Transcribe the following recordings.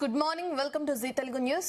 Good morning, welcome to Zee Telugu news.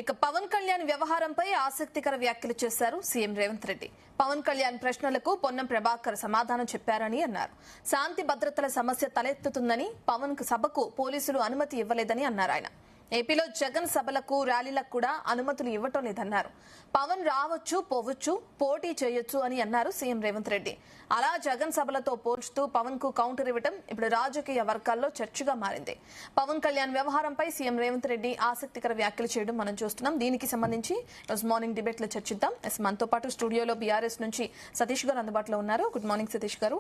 ఇక పవన్ కళ్యాణ్ వ్యవహారంపై ఆసక్తికర వ్యాఖ్యలు చేశారు సీఎం రేవంత్ రెడ్డి. పవన్ కళ్యాణ్ ప్రశ్నలకు పొన్నం ప్రభాకర్ సమాధానం చెప్పారని అన్నారు. శాంతి భద్రతల సమస్య తలెత్తుతుందని పవన్ సభకు పోలీసులు అనుమతి ఇవ్వలేదని అన్నారు ఆయన. ఏపీలో జగన్ సభలకు ర్యాలీలకు కూడా అనుమతులు ఇవ్వటం లేదన్నారు. పవన్ రావచ్చు, పోవచ్చు, పోటీ చేయొచ్చు అని అన్నారు సీఎం రేవంత్ రెడ్డి. అలా జగన్ సభలతో పోల్చుతూ పవన్ కు కౌంటర్ ఇవ్వటం ఇప్పుడు రాజకీయ వర్గాల్లో చర్చగా మారింది. పవన్ కళ్యాణ్ వ్యవహారంపై సీఎం రేవంత్ రెడ్డి ఆసక్తికర వ్యాఖ్యలు చేయడం మనం చూస్తున్నాం. దీనికి సంబంధించి రోజు మార్నింగ్ డిబేట్ లో చర్చిద్దాం. మనతో పాటు స్టూడియోలో బీఆర్ఎస్ నుంచి సతీష్ గారు అందుబాటులో ఉన్నారు. గుడ్ మార్నింగ్ సతీష్ గారు.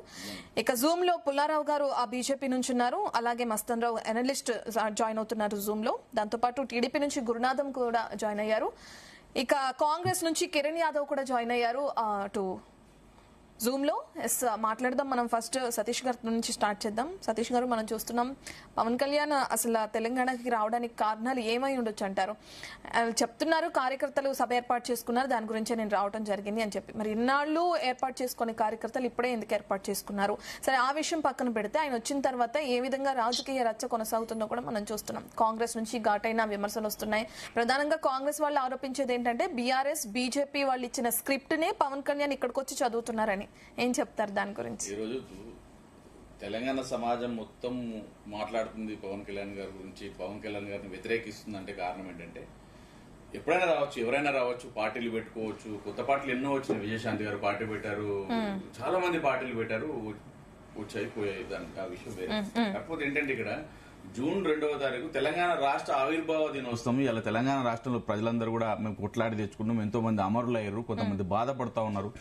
ఇక జూమ్ లో పుల్లారావు గారు ఆ బీజేపీ నుంచి ఉన్నారు. అలాగే మస్తన్ రావు ఎనలిస్ట్ జాయిన్ అవుతున్నారు జూమ్ లో. దాంతో పాటు టీడీపీ నుంచి గురునాథం కూడా జాయిన్ అయ్యారు. ఇక కాంగ్రెస్ నుంచి కిరణ్ యాదవ్ కూడా జాయిన్ అయ్యారు అటు జూమ్ లో. మాట్లాడదాం. మనం ఫస్ట్ సతీష్ గారి నుంచి స్టార్ట్ చేద్దాం. సతీష్ గారు, మనం చూస్తున్నాం పవన్ కళ్యాణ్ అసలు తెలంగాణకి రావడానికి కారణాలు ఏమై ఉండొచ్చు అంటారు? చెప్తున్నారు కార్యకర్తలు సభ ఏర్పాటు చేసుకున్నారు, దాని గురించే నేను రావడం జరిగింది అని చెప్పి. మరి ఇన్నాళ్ళు ఏర్పాటు చేసుకునే కార్యకర్తలు ఇప్పుడే ఎందుకు ఏర్పాటు చేసుకున్నారు? సరే, ఆ విషయం పక్కన పెడితే ఆయన వచ్చిన తర్వాత ఏ విధంగా రాజకీయ రచ్చ కొనసాగుతుందో కూడా మనం చూస్తున్నాం. కాంగ్రెస్ నుంచి ఘాటైన విమర్శలు వస్తున్నాయి. ప్రధానంగా కాంగ్రెస్ వాళ్ళు ఆరోపించేది ఏంటంటే బీఆర్ఎస్ బీజేపీ వాళ్ళు ఇచ్చిన స్క్రిప్ట్ నే పవన్ కళ్యాణ్ ఇక్కడికి వచ్చి చదువుతున్నారని. ఏం చెప్తారు దాని గురించి? ఈ రోజు తెలంగాణ సమాజం మొత్తం మాట్లాడుతుంది పవన్ కళ్యాణ్ గారి గురించి. పవన్ కళ్యాణ్ గారిని వ్యతిరేకిస్తుంది అంటే కారణం ఏంటంటే, ఎప్పుడైనా రావచ్చు, ఎవరైనా రావచ్చు, పార్టీలు పెట్టుకోవచ్చు. కొత్త పార్టీలు ఎన్నో వచ్చినాయి. విజయశాంతి గారు పార్టీ పెట్టారు, చాలా మంది పార్టీలు పెట్టారు, వచ్చాయి పోయాయి. దానికి ఆ విషయం వేరే. కాకపోతే ఏంటంటే ఇక్కడ జూన్ 2వ తారీఖు తెలంగాణ రాష్ట్ర ఆవిర్భావ దినోత్సవం. ఇలా తెలంగాణ రాష్ట్రంలో ప్రజలందరూ కూడా మేము కొట్లాడి తెచ్చుకున్నాం. ఎంతో మంది అమరులు అయ్యారు, కొంతమంది బాధపడతా ఉన్నారు,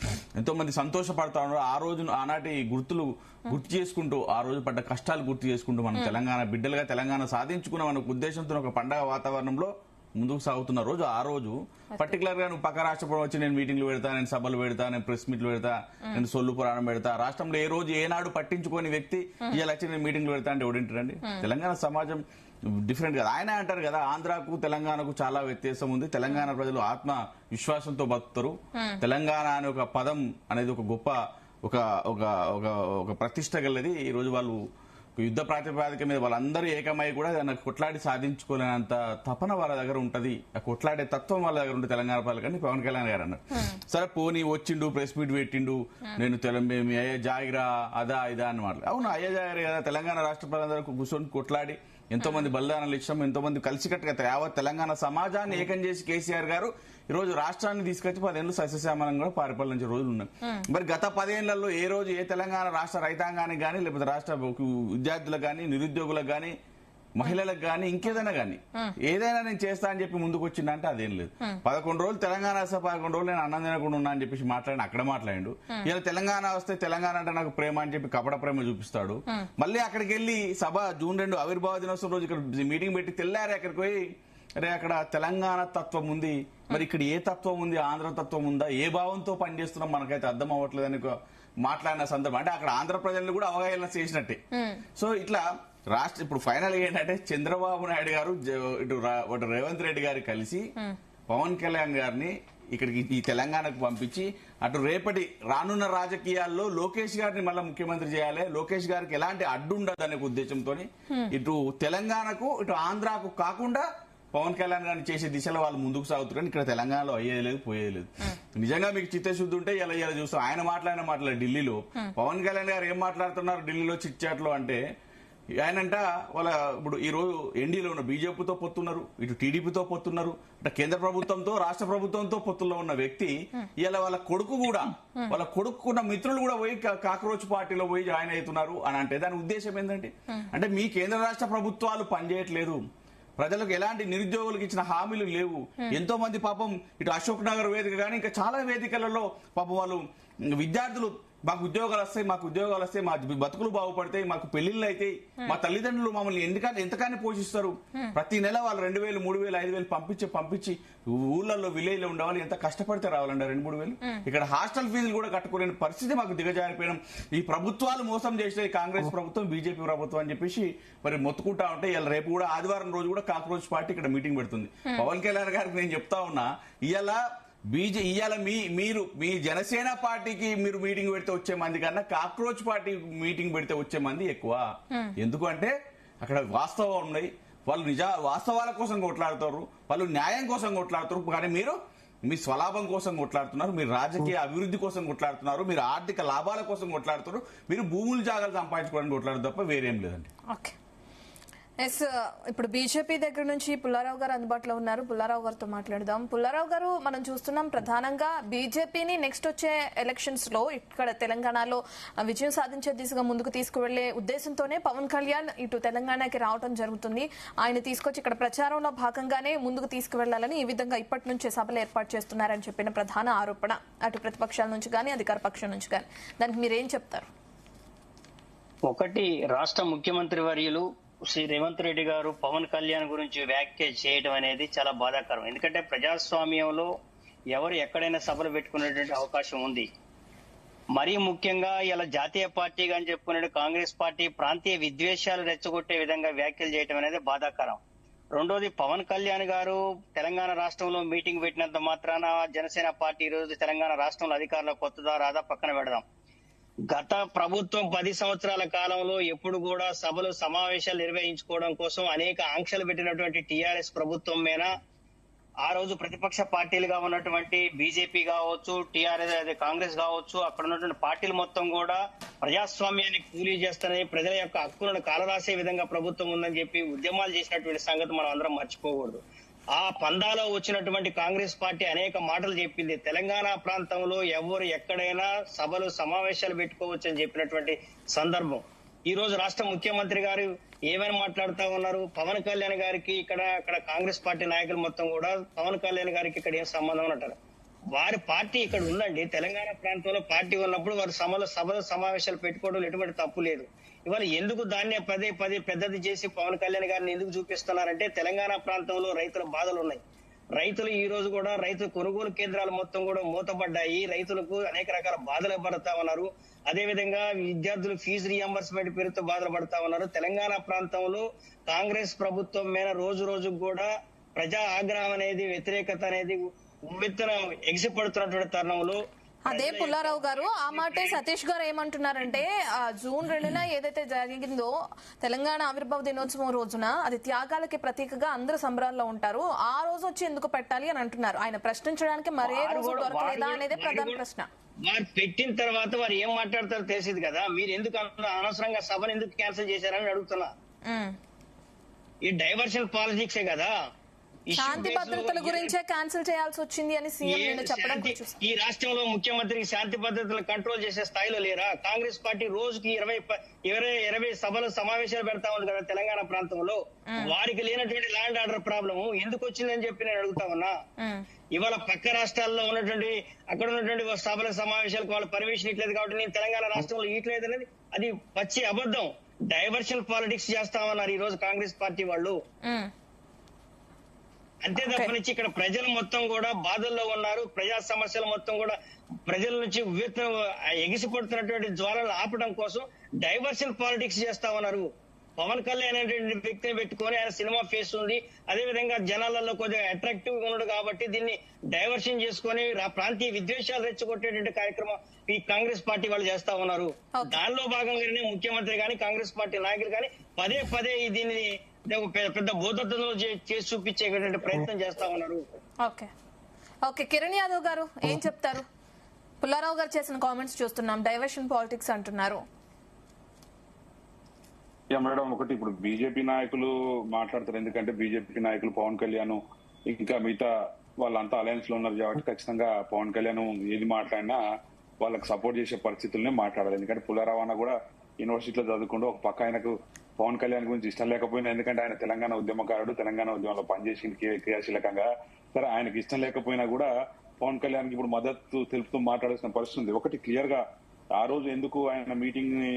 ఎంతో మంది సంతోషపడతా ఉన్నారు. ఆ రోజు ఆనాటి గుర్తులు గుర్తు చేసుకుంటూ, ఆ రోజు పడ్డ కష్టాలు గుర్తు చేసుకుంటూ మనం తెలంగాణ బిడ్డలుగా తెలంగాణ సాధించుకున్నాం అనే ఉద్దేశంతో ఒక పండగ వాతావరణంలో ముందుకు సాగుతున్న రోజు. ఆ రోజు పర్టికులర్ గా నువ్వు పక్క రాష్ట్రం వచ్చి నేను మీటింగ్లు పెడతా, నేను సభలు పెడతా, నేను ప్రెస్ మీట్లు పెడతా, నేను సొల్లు పురాణం పెడతా, రాష్ట్రంలో ఏ రోజు ఏనాడు పట్టించుకోని వ్యక్తి ఇలా వచ్చి నేను మీటింగ్లు పెడతా అంటే ఎవడింటారండి? తెలంగాణ సమాజం డిఫరెంట్ కదా. ఆయన అంటారు కదా, ఆంధ్రాకు తెలంగాణకు చాలా వ్యత్యాసం ఉంది, తెలంగాణ ప్రజలు ఆత్మ విశ్వాసంతో బతుకుతారు, తెలంగాణ అనే ఒక పదం అనేది ఒక గొప్ప ఒక ఒక ప్రతిష్ట గలది. ఈ రోజు వాళ్ళు యుద్ధ ప్రాతిపాదిక మీద వాళ్ళందరూ ఏకమై కూడా దాన్ని కొట్లాడి సాధించుకోలేనంత తపన వాళ్ళ దగ్గర ఉంటది, ఆ కొట్లాడే తత్వం వాళ్ళ దగ్గర ఉంటుంది తెలంగాణ ప్రజలకని పవన్ కళ్యాణ్ గారు అన్నారు. సరే పోనీ వచ్చిండు, ప్రెస్ మీట్ పెట్టిండు, నేను మీ అయ్యే జాగిరా అదా ఇదా అని మాట్లాడు. అవును, అయ్యే జాగిరా కదా. తెలంగాణ రాష్ట్ర ప్రజలందరూ కూర్చొని కొట్లాడి ఎంతో మంది బలిదానాలు ఇచ్చాం, ఎంతో మంది కలిసికట్టుగా యావత్ తెలంగాణ సమాజాన్ని ఏకం చేసి కేసీఆర్ గారు ఈ రోజు రాష్ట్రాన్ని తీసుకొచ్చి 10 ఏళ్ళు సస్యశ్యామలంగా పరిపాలించే రోజులు ఉన్నాయి. మరి గత 10 ఏళ్లలో ఏ రోజు ఏ తెలంగాణ రాష్ట్ర రైతాంగానికి కానీ, లేకపోతే రాష్ట్ర విద్యార్థులకు కానీ, నిరుద్యోగులకు కానీ, మహిళలకు కానీ, ఇంకేదైనా కానీ ఏదైనా నేను చేస్తా అని చెప్పి ముందుకు వచ్చిందంటే అదేం లేదు. 11 రోజులు తెలంగాణ వస్తే 11 రోజులు నేను అన్నం తినకుండా ఉన్నా అని చెప్పేసి మాట్లాడి అక్కడ మాట్లాడిండు. ఇలా తెలంగాణ వస్తే తెలంగాణ అంటే నాకు ప్రేమ అని చెప్పి కపట ప్రేమ చూపిస్తాడు. మళ్ళీ అక్కడికి వెళ్లి సభ జూన్ 2 ఆవిర్భావ దినోత్సవం రోజు ఇక్కడ మీటింగ్ పెట్టి తెల్లారి అక్కడికి పోయి, అరే అక్కడ తెలంగాణ తత్వం ఉంది, మరి ఇక్కడ ఏ తత్వం ఉంది, ఆంధ్ర తత్వం ఉందా, ఏ భావంతో పనిచేస్తున్నాం మనకైతే అర్థం అవ్వట్లేదని మాట్లాడిన సందర్భం. అంటే అక్కడ ఆంధ్ర ప్రజలను కూడా అవగాహన చేసినట్టే. సో ఇట్లా రాష్ట్ర ఇప్పుడు ఫైనల్ ఏంటంటే చంద్రబాబు నాయుడు గారు ఇటు రేవంత్ రెడ్డి గారు కలిసి పవన్ కళ్యాణ్ గారిని ఇక్కడికి ఈ తెలంగాణకు పంపించి అటు రేపటి రానున్న రాజకీయాల్లో లోకేష్ గారిని మళ్ళీ ముఖ్యమంత్రి చేయాలి, లోకేష్ గారికి ఎలాంటి అడ్డు ఉండదనే ఉద్దేశంతో ఇటు తెలంగాణకు ఇటు ఆంధ్రాకు కాకుండా పవన్ కళ్యాణ్ గారిని చేసే దిశలో వాళ్ళు ముందుకు సాగుతున్నారు. ఇక్కడ తెలంగాణలో అయ్యేది లేదు, పోయేది లేదు. నిజంగా మీకు చిత్తశుద్ధి ఉంటే ఇలా చూస్తాం. ఆయన మాట్లాడిన మాటలు ఢిల్లీలో పవన్ కళ్యాణ్ గారు ఏం మాట్లాడుతున్నారు ఢిల్లీలో చిట్ చాట్లో అంటే, ఆయనంట వాళ్ళ ఇప్పుడు ఈ రోజు ఎన్డీలో ఉన్న బీజేపీతో పొత్తున్నారు, ఇటు టీడీపీతో పొత్తున్నారు, అంటే కేంద్ర ప్రభుత్వంతో రాష్ట్ర ప్రభుత్వంతో పొత్తుల్లో ఉన్న వ్యక్తి ఇలా వాళ్ళ కొడుకు కూడా, వాళ్ళ కొడుకున్న మిత్రులు కూడా పోయి కాక్రోచ్ పార్టీలో పోయి జాయిన్ అవుతున్నారు అని అంటే దాని ఉద్దేశం ఏంటంటే, అంటే మీ కేంద్ర రాష్ట్ర ప్రభుత్వాలు పనిచేయట్లేదు, ప్రజలకు ఎలాంటి నిరుద్యోగులకు ఇచ్చిన హామీలు లేవు. ఎంతో మంది పాపం ఇటు అశోక్ నగర్ వేదిక కానీ ఇంకా చాలా వేదికలలో పాపం వాళ్ళు విద్యార్థులు మాకు ఉద్యోగాలు వస్తాయి, మా బతుకులు బాగుపడతాయి, మాకు పెళ్లిళ్ళు అయితే, మా తల్లిదండ్రులు మమ్మల్ని ఎంతకాని పోషిస్తారు, ప్రతి నెల వాళ్ళు 2,000, 3,000, 5,000 పంపించి ఊళ్ళల్లో విలేజ్ లో ఉండేవాళ్ళు ఎంత కష్టపడితే రావాలండి 2,000-3,000. ఇక్కడ హాస్టల్ ఫీజులు కూడా కట్టుకోలేని పరిస్థితి మాకు దిగజారిపోయినాం. ఈ ప్రభుత్వాలు మోసం చేసే కాంగ్రెస్ ప్రభుత్వం, బీజేపీ ప్రభుత్వం అని చెప్పేసి మరి మొత్తుకుంటా ఉంటే ఇలా రేపు కూడా ఆదివారం రోజు కూడా కాక్రోచ్ పార్టీ ఇక్కడ మీటింగ్ పెడుతుంది. పవన్ కళ్యాణ్ గారికి నేను చెప్తా ఉన్నా, ఇవాళ మీ జనసేన పార్టీకి మీరు మీటింగ్ పెడితే వచ్చే మంది కన్నా కాక్రోచ్ పార్టీ మీటింగ్ పెడితే వచ్చే మంది ఎక్కువ. ఎందుకంటే అక్కడ వాస్తవం ఉన్నాయి, వాళ్ళు వాస్తవాల కోసం కొట్లాడుతారు, వాళ్ళు న్యాయం కోసం కొట్లాడుతారు. కానీ మీరు మీ స్వలాభం కోసం కొట్లాడుతున్నారు, మీరు రాజకీయ అభివృద్ధి కోసం కొట్లాడుతున్నారు, మీరు ఆర్థిక లాభాల కోసం కొట్లాడుతున్నారు, మీరు భూములు జాగాలు సంపాదించుకోవడానికి కొట్లాడు తప్ప వేరేం లేదండి. Okay, yes. ఇప్పుడు బీజేపీ దగ్గర నుంచి పుల్లారావు గారు అందుబాటులో ఉన్నారు. పుల్లారావు గారితో మాట్లాడదాం. పుల్లారావు గారు, మనం చూస్తున్నాం ప్రధానంగా బీజేపీని నెక్స్ట్ వచ్చే ఎలక్షన్స్ లో ఇక్కడ తెలంగాణలో విజయం సాధించే దిశగా ముందుకు తీసుకువెళ్లే ఉద్దేశంతోనే పవన్ కళ్యాణ్ ఇటు తెలంగాణకి రావడం జరుగుతుంది. ఆయన తీసుకొచ్చి ఇక్కడ ప్రచారంలో భాగంగానే ముందుకు తీసుకువెళ్లాలని ఈ విధంగా ఇప్పటి నుంచే సభలు ఏర్పాటు చేస్తున్నారని చెప్పిన ప్రధాన ఆరోపణ అటు ప్రతిపక్షాల నుంచి కానీ అధికార పక్షం నుంచి కానీ. దానికి మీరేం చెప్తారు? ఒకటి, రాష్ట్ర ముఖ్యమంత్రి వర్యులు శ్రీ రేవంత్ రెడ్డి గారు పవన్ కళ్యాణ్ గురించి వ్యాఖ్య చేయడం అనేది చాలా బాధాకరం. ఎందుకంటే ప్రజాస్వామ్యంలో ఎవరు ఎక్కడైనా సభలు పెట్టుకునేటువంటి అవకాశం ఉంది. మరీ ముఖ్యంగా ఇలా జాతీయ పార్టీగా అని చెప్పుకునే కాంగ్రెస్ పార్టీ ప్రాంతీయ విద్వేషాలు రెచ్చగొట్టే విధంగా వ్యాఖ్యలు చేయడం అనేది బాధాకరం. రెండోది, పవన్ కళ్యాణ్ గారు తెలంగాణ రాష్ట్రంలో మీటింగ్ పెట్టినంత మాత్రాన జనసేన పార్టీ ఈ రోజు తెలంగాణ రాష్ట్రంలో అధికారంలో కొత్తదా రాదా పక్కన పెడదాం. గత ప్రభుత్వం 10 సంవత్సరాల కాలంలో ఎప్పుడు కూడా సభలు సమావేశాలు నిర్వహించుకోవడం కోసం అనేక ఆంక్షలు పెట్టినటువంటి టీఆర్ఎస్ ప్రభుత్వం మీద ఆ రోజు ప్రతిపక్ష పార్టీలుగా ఉన్నటువంటి బీజేపీ కావచ్చు, టీఆర్ఎస్ కాంగ్రెస్ కావచ్చు, అక్కడ ఉన్నటువంటి పార్టీలు మొత్తం కూడా ప్రజాస్వామ్యాన్ని కూలీ చేస్తారని, ప్రజల యొక్క హక్కులను కాలరాసే విధంగా ప్రభుత్వం ఉందని చెప్పి ఉద్యమాలు చేసినటువంటి సంగతి మనం అందరం మర్చిపోకూడదు. ఆ పందాలో వచ్చినటువంటి కాంగ్రెస్ పార్టీ అనేక మాటలు చెప్పింది. తెలంగాణ ప్రాంతంలో ఎవరు ఎక్కడైనా సభలు సమావేశాలు పెట్టుకోవచ్చు అని చెప్పినటువంటి సందర్భం. ఈ రోజు రాష్ట్ర ముఖ్యమంత్రి గారు ఏమైనా మాట్లాడుతూ ఉన్నారు? పవన్ కళ్యాణ్ గారికి ఇక్కడ కాంగ్రెస్ పార్టీ నాయకులు మొత్తం కూడా పవన్ కళ్యాణ్ గారికి ఇక్కడ ఏం సంబంధం అంటారు? వారి పార్టీ ఇక్కడ ఉందండి. తెలంగాణ ప్రాంతంలో పార్టీ ఉన్నప్పుడు వారు సభలు సమావేశాలు పెట్టుకోవడం ఎటువంటి తప్పు లేదు. ఇవాళ ఎందుకు దాన్ని పదే పెద్దది చేసి పవన్ కళ్యాణ్ గారిని ఎందుకు చూపిస్తున్నారంటే తెలంగాణ ప్రాంతంలో రైతుల బాధలు ఉన్నాయి. రైతులు ఈ రోజు కూడా రైతు కొనుగోలు కేంద్రాలు మొత్తం కూడా మూతపడ్డాయి. రైతులకు అనేక రకాల బాధలు పడతా ఉన్నారు. అదేవిధంగా విద్యార్థులు ఫీజు రియంబర్స్మెంట్ పేరుతో బాధలు పడతా ఉన్నారు. తెలంగాణ ప్రాంతంలో కాంగ్రెస్ ప్రభుత్వం మీద రోజు కూడా ప్రజా ఆగ్రహం అనేది, వ్యతిరేకత అనేది ఉవ్వెత్తున ఎగిసిపడుతున్నటువంటి తరుణంలో అదే పుల్లారావు గారు, ఆ మాటే సతీష్ గారు ఏమంటున్నారంటే జూన్ 2న ఏదైతే జరిగిందో తెలంగాణ ఆవిర్భావ దినోత్సవం రోజున అది త్యాగాలకి ప్రతీకగా అందరూ సంబరాల్లో ఉంటారు, ఆ రోజు వచ్చి ఎందుకు పెట్టాలి అని అంటున్నారు. ఆయన ప్రశ్నించడానికి మరే రోజు దొరకలేదా అనేది ప్రధాన ప్రశ్న. వారు పెట్టిన తర్వాత వారు ఏం మాట్లాడతారో తెలిసింది కదా. మీరు ఎందుకు అనవసరంగా సభను ఎందుకు క్యాన్సిల్ చేశారని అడుగుతున్నా. ఈ డైవర్షన్ పాలిటిక్సే కదా. శాంతి భద్రతల గురించే క్యాన్సిల్ చేయాల్సి వచ్చింది అని సీఎం నిన్న చెప్పడం. ఈ రాష్ట్రంలో ముఖ్యమంత్రికి శాంతి భద్రతలు కంట్రోల్ చేసే స్థాయిలో లేరా? కాంగ్రెస్ పార్టీ రోజుకి 20 సభలు సమావేశాలు పెడతా ఉంది కదా తెలంగాణ ప్రాంతంలో. వారికి లేనటువంటి ల్యాండ్ ఆర్డర్ ప్రాబ్లం ఎందుకు వచ్చిందని చెప్పి నేను అడుగుతా ఉన్నా. ఇవాళ పక్క రాష్ట్రాల్లో ఉన్నటువంటి అక్కడ ఉన్నటువంటి సభల సమావేశాలకు వాళ్ళు పర్మిషన్ ఇట్లేదు కాబట్టి నేను తెలంగాణ రాష్ట్రంలో ఇట్లేదు అనేది అది పచ్చి అబద్ధం. డైవర్షన్ పాలిటిక్స్ చేస్తామన్నారు ఈ రోజు కాంగ్రెస్ పార్టీ వాళ్ళు. అంతే తప్పనిచ్చి ఇక్కడ ప్రజలు మొత్తం కూడా బాధల్లో ఉన్నారు. ప్రజా సమస్యలు మొత్తం కూడా ప్రజల నుంచి ఎగిసిపడుతున్నటువంటి జ్వాలలు ఆపడం కోసం డైవర్షన్ పాలిటిక్స్ చేస్తా ఉన్నారు. పవన్ కళ్యాణ్ అనేటువంటి వ్యక్తిని పెట్టుకొని ఆయన సినిమా ఫేస్ ఉంది, అదేవిధంగా జనాలలో కొద్దిగా అట్రాక్టివ్ గా ఉన్నాడు కాబట్టి దీన్ని డైవర్షన్ చేసుకొని ప్రాంతీయ విద్వేషాలు రెచ్చగొట్టేటువంటి కార్యక్రమం ఈ కాంగ్రెస్ పార్టీ వాళ్ళు చేస్తా ఉన్నారు. దానిలో భాగంగానే ముఖ్యమంత్రి కానీ కాంగ్రెస్ పార్టీ నాయకులు కానీ పదే దీన్ని పెద్ద బోధతో చేసి చూపించేటువంటి ప్రయత్నం చేస్తా ఉన్నారు. ఓకే, కిరణ్ యాదవ్ గారు ఏం చెప్తారు? పుల్లారావు గారు చేసిన కామెంట్స్ చూస్తున్నాం, డైవర్షన్ పాలిటిక్స్ అంటున్నారు. మేడం, ఒకటి ఇప్పుడు బీజేపీ నాయకులు మాట్లాడతారు. ఎందుకంటే బీజేపీ నాయకులు పవన్ కళ్యాణ్ ఇంకా మిగతా వాళ్ళంతా అలయన్స్ లో ఉన్నారు కాబట్టి ఖచ్చితంగా పవన్ కళ్యాణ్ ఏది మాట్లాడినా వాళ్ళకి సపోర్ట్ చేసే పరిస్థితుల్నే మాట్లాడాలి. ఎందుకంటే పుల్లారావు అన్న కూడా యూనివర్సిటీలో చదువుకుంటూ ఒక పక్క ఆయనకు పవన్ కళ్యాణ్ గురించి ఇష్టం లేకపోయినా, ఎందుకంటే ఆయన తెలంగాణ ఉద్యమకారుడు, తెలంగాణ ఉద్యమంలో పనిచేసింది క్రియాశీలకంగా. సరే, ఆయనకి ఇష్టం లేకపోయినా కూడా పవన్ కళ్యాణ్ కి ఇప్పుడు మద్దతు తెలుపుతూ మాట్లాడాల్సిన పరిస్థితి ఉంది. ఒకటి క్లియర్ గా ఆ రోజు ఎందుకు ఆయన మీటింగ్ ని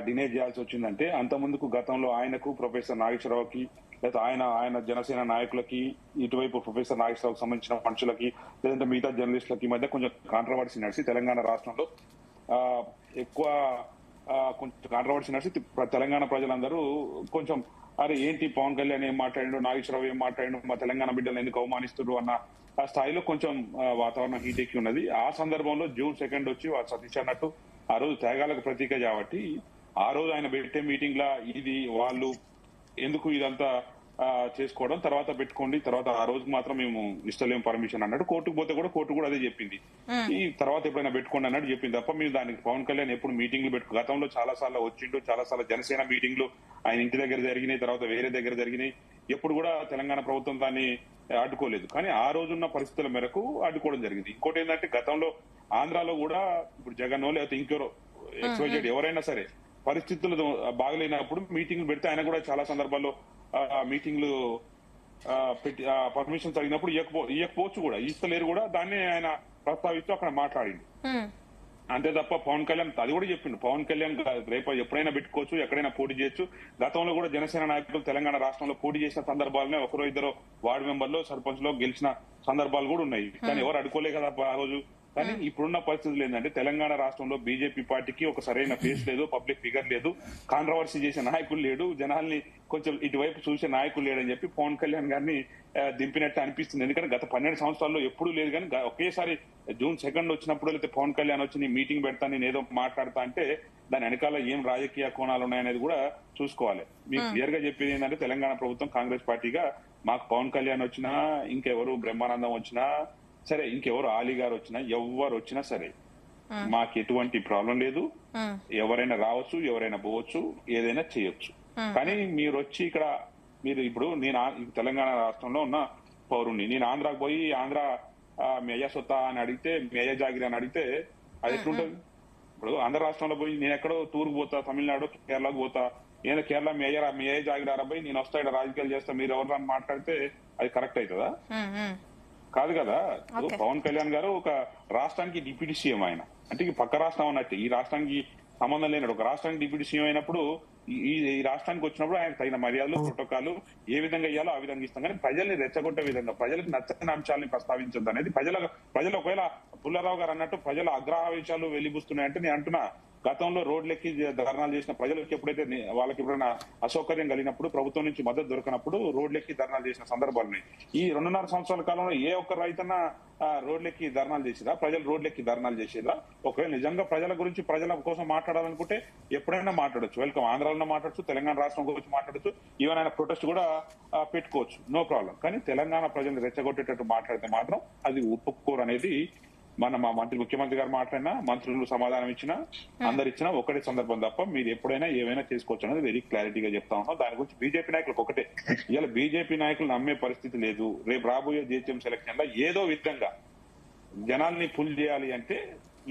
డినే చేయాల్సి వచ్చిందంటే, అంత ముందుకు గతంలో ఆయనకు ప్రొఫెసర్ నాగేశ్వరరావుకి లేదా ఆయన జనసేన నాయకులకి, ఇటువైపు ప్రొఫెసర్ నాగేశ్వరరావుకి సంబంధించిన మనుషులకి లేదంటే మిగతా జర్నలిస్టులకి మధ్య కొంచెం కాంట్రవర్సీ నడిచి తెలంగాణ రాష్ట్రంలో ఎక్కువ కొంచెం కాంట్రవర్సీ నడిచి తెలంగాణ ప్రజలందరూ కొంచెం అరే ఏంటి పవన్ కళ్యాణ్ ఏం మాట్లాడిండు, నాగేశ్వరరావు ఏం మాట్లాడిండు, మా తెలంగాణ బిడ్డలు ఎందుకు అవమానిస్తున్నారు అన్న ఆ స్థాయిలో కొంచెం వాతావరణం హీట్ ఎక్కి ఉన్నది. ఆ సందర్భంలో జూన్ 2 వచ్చి సతీష్ అన్నట్టు ఆ రోజు త్యాగాలకు ప్రతీక కాబట్టి ఆ రోజు ఆయన పెట్టే మీటింగ్ లా ఇది వాళ్ళు ఎందుకు ఇదంతా చేసుకోవడం, తర్వాత పెట్టుకోండి, తర్వాత ఆ రోజు మాత్రం మేము ఇస్తలేం పర్మిషన్ అన్నాడు. కోర్టుకు పోతే కూడా కోర్టు కూడా అదే చెప్పింది, ఈ తర్వాత ఎప్పుడైనా పెట్టుకోండి అన్నట్టు చెప్పింది తప్ప మేము దానికి పవన్ కళ్యాణ్ ఎప్పుడు మీటింగ్లు పెట్టుకో, గతంలో చాలా సార్లు వచ్చిండు, చాలా సార్లు జనసేన మీటింగ్లు ఆయన ఇంటి దగ్గర జరిగినాయి, తర్వాత వేరే దగ్గర జరిగినాయి, ఎప్పుడు కూడా తెలంగాణ ప్రభుత్వం దాన్ని అడ్డుకోలేదు. కానీ ఆ రోజున్న పరిస్థితుల మేరకు అడ్డుకోవడం జరిగింది. ఇంకోటి ఏంటంటే గతంలో ఆంధ్రాలో కూడా ఇప్పుడు జగన్ లేకపోతే ఇంకెవరో ఎక్స్వైజెడ్ ఎవరైనా సరే పరిస్థితులు బాగలేనప్పుడు మీటింగ్లు పెడితే ఆయన కూడా చాలా సందర్భాల్లో మీటింగ్లు పెట్టి పర్మిషన్స్ అడిగినప్పుడు ఇవ్వకపోవచ్చు కూడా, ఇస్తలేరు కూడా, దాన్ని ఆయన ప్రస్తావిస్తూ అక్కడ మాట్లాడింది. అంతే తప్ప పవన్ కళ్యాణ్ అది కూడా చెప్పిండు, పవన్ కళ్యాణ్ రేపు ఎప్పుడైనా పెట్టుకోవచ్చు, ఎక్కడైనా పోటీ చేయొచ్చు. గతంలో కూడా జనసేన నాయకులు తెలంగాణ రాష్ట్రంలో పోటీ చేసిన సందర్భాలనే ఒకరో ఇద్దరు వార్డు మెంబర్లు సర్పంచ్ లో గెలిచిన సందర్భాలు కూడా ఉన్నాయి. కానీ ఎవరు అడుకోలే కదా ఆ రోజు. కానీ ఇప్పుడున్న పరిస్థితులు ఏంటంటే తెలంగాణ రాష్ట్రంలో బీజేపీ పార్టీకి ఒక సరైన ఫేస్ లేదు, పబ్లిక్ ఫిగర్ లేదు, కాంట్రవర్సీ చేసే నాయకులు లేడు, జనాల్ని కొంచెం ఇటువైపు చూసే నాయకులు లేడని చెప్పి పవన్ కళ్యాణ్ గారిని దింపినట్టు అనిపిస్తుంది. ఎందుకంటే గత 12 సంవత్సరాల్లో ఎప్పుడూ లేదు. కానీ ఒకేసారి June 2 వచ్చినప్పుడు అయితే పవన్ కళ్యాణ్ వచ్చి నీ మీటింగ్ పెడతా, నేను ఏదో మాట్లాడతా అంటే దాని వెనకాల ఏం రాజకీయ కోణాలు ఉన్నాయనేది కూడా చూసుకోవాలి. మీకు క్లియర్ గా చెప్పేది ఏంటంటే తెలంగాణ ప్రభుత్వం కాంగ్రెస్ పార్టీగా మాకు పవన్ కళ్యాణ్ వచ్చినా, ఇంకెవరు బ్రహ్మానందం వచ్చినా సరే, ఇంకెవరు ఆలీ గారు వచ్చినా, ఎవరు వచ్చినా సరే మాకు ఎటువంటి ప్రాబ్లం లేదు. ఎవరైనా రావచ్చు, ఎవరైనా పోవచ్చు, ఏదైనా చేయొచ్చు. కానీ మీరు వచ్చి ఇక్కడ మీరు ఇప్పుడు నేను తెలంగాణ రాష్ట్రంలో ఉన్న పౌరుణ్ణి, నేను ఆంధ్రాకు పోయి ఆంధ్ర మీ అయ్యా సొత్తా అని అడిగితే, మీ అయ్యా జాగిరి అని అడిగితే అది ఎట్లుంటది? ఇప్పుడు ఆంధ్ర రాష్ట్రంలో పోయి నేను ఎక్కడో టూర్కు పోతా, తమిళనాడు కేరళకు పోతా, నేను కేరళ మీ అయ్యా జాగిరారా పోయి నేను వస్తా ఇక్కడ రాజకీయాలు చేస్తా, మీరు ఎవరు అని మాట్లాడితే అది కరెక్ట్ అవుతుందా? కాదు కదా. పవన్ కళ్యాణ్ గారు ఒక రాష్ట్రానికి డిప్యూటీ సీఎం, ఆయన అంటే పక్క రాష్ట్రం అన్నట్టు, ఈ రాష్ట్రానికి సంబంధం లేనట్టు ఒక రాష్ట్రానికి డిప్యూటీ సీఎం అయినప్పుడు ఈ రాష్ట్రానికి వచ్చినప్పుడు ఆయన తగిన మర్యాదలు, ప్రోటోకాల్ ఏ విధంగా ఇవ్వాలో ఆ విధంగా ఇస్తాం. కానీ ప్రజల్ని రెచ్చగొట్టే విధంగా, ప్రజలకు నచ్చని అంశాలని ప్రస్తావించద్దు అనేది ప్రజలు ఒకవేళ పుల్లారావు గారు అన్నట్టు ప్రజల అగ్రహావేశాలు వెలిబుస్తున్నాయంటే నేను అంటున్నా, గతంలో రోడ్లెక్కి ధర్నాలు చేసిన ప్రజలకు ఎప్పుడైతే వాళ్ళకి ఎప్పుడైనా అసౌకర్యం కలిగినప్పుడు, ప్రభుత్వం నుంచి మద్దతు దొరికినప్పుడు రోడ్లెక్కి ధర్నాలు చేసిన సందర్భాలు ఉన్నాయి. ఈ 2.5 సంవత్సరాల కాలంలో ఏ ఒక్క రైతన్నా రోడ్లెక్కి ధర్నాలు చేసిరా? ప్రజలు రోడ్లెక్కి ధర్నాలు చేసిరా? ఒకవేళ నిజంగా ప్రజల గురించి, ప్రజల కోసం మాట్లాడాలనుకుంటే ఎప్పుడైనా మాట్లాడొచ్చు, వెల్కమ్. ఆంధ్రాలో మాట్లాడచ్చు, తెలంగాణ రాష్ట్రం గురించి మాట్లాడచ్చు, ఈవెన్ ఆయన ప్రొటెస్ట్ కూడా పెట్టుకోవచ్చు, నో ప్రాబ్లం. కానీ తెలంగాణ ప్రజల్ని రెచ్చగొట్టేటట్టు మాట్లాడితే మాత్రం అది ఒప్పుకోరు అనేది మా ముఖ్యమంత్రి గారు మాట్లాడినా, మంత్రులు సమాధానం ఇచ్చినా, అందరు ఇచ్చినా ఒకటే సందర్భం తప్ప మీరు ఎప్పుడైనా ఏమైనా చేసుకోవచ్చు అనేది వెరీ క్లారిటీగా చెప్తా ఉన్నాం. దాని గురించి బీజేపీ నాయకులకు ఒకటే, ఇవాళ బీజేపీ నాయకులు నమ్మే పరిస్థితి లేదు. రేపు రాబోయే జీహెచ్ఎం సెలక్షన్ లో ఏదో విధంగా జనాల్ని పుల్ చేయాలి అంటే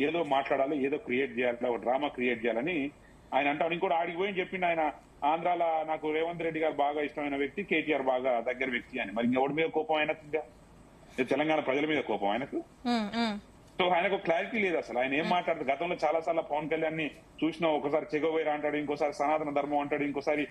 ఏదో మాట్లాడాలి, ఏదో క్రియేట్ చేయాలి, ఒక డ్రామా క్రియేట్ చేయాలని ఆయన అంటాడు. ఇంకోటి ఆడికి పోయి చెప్పిండు ఆయన, ఆంధ్రాలో నాకు రేవంత్ రెడ్డి గారు బాగా ఇష్టమైన వ్యక్తి, కేటీఆర్ బాగా దగ్గర వ్యక్తి అని. మరి ఇంకెవడి మీద కోపం ఆయనకు? తెలంగాణ ప్రజల మీద కోపం ఆయనకు? సో ఆయనకు క్లారిటీ లేదు అసలు, ఆయన ఏం మాట్లాడతారు. గతంలో చాలా సార్లు పవన్ కళ్యాణ్ ని చూసినా, ఒకసారి చెగోవేరా అంటాడు, ఇంకోసారి సనాతన ధర్మం అంటాడు, ఇంకోసారి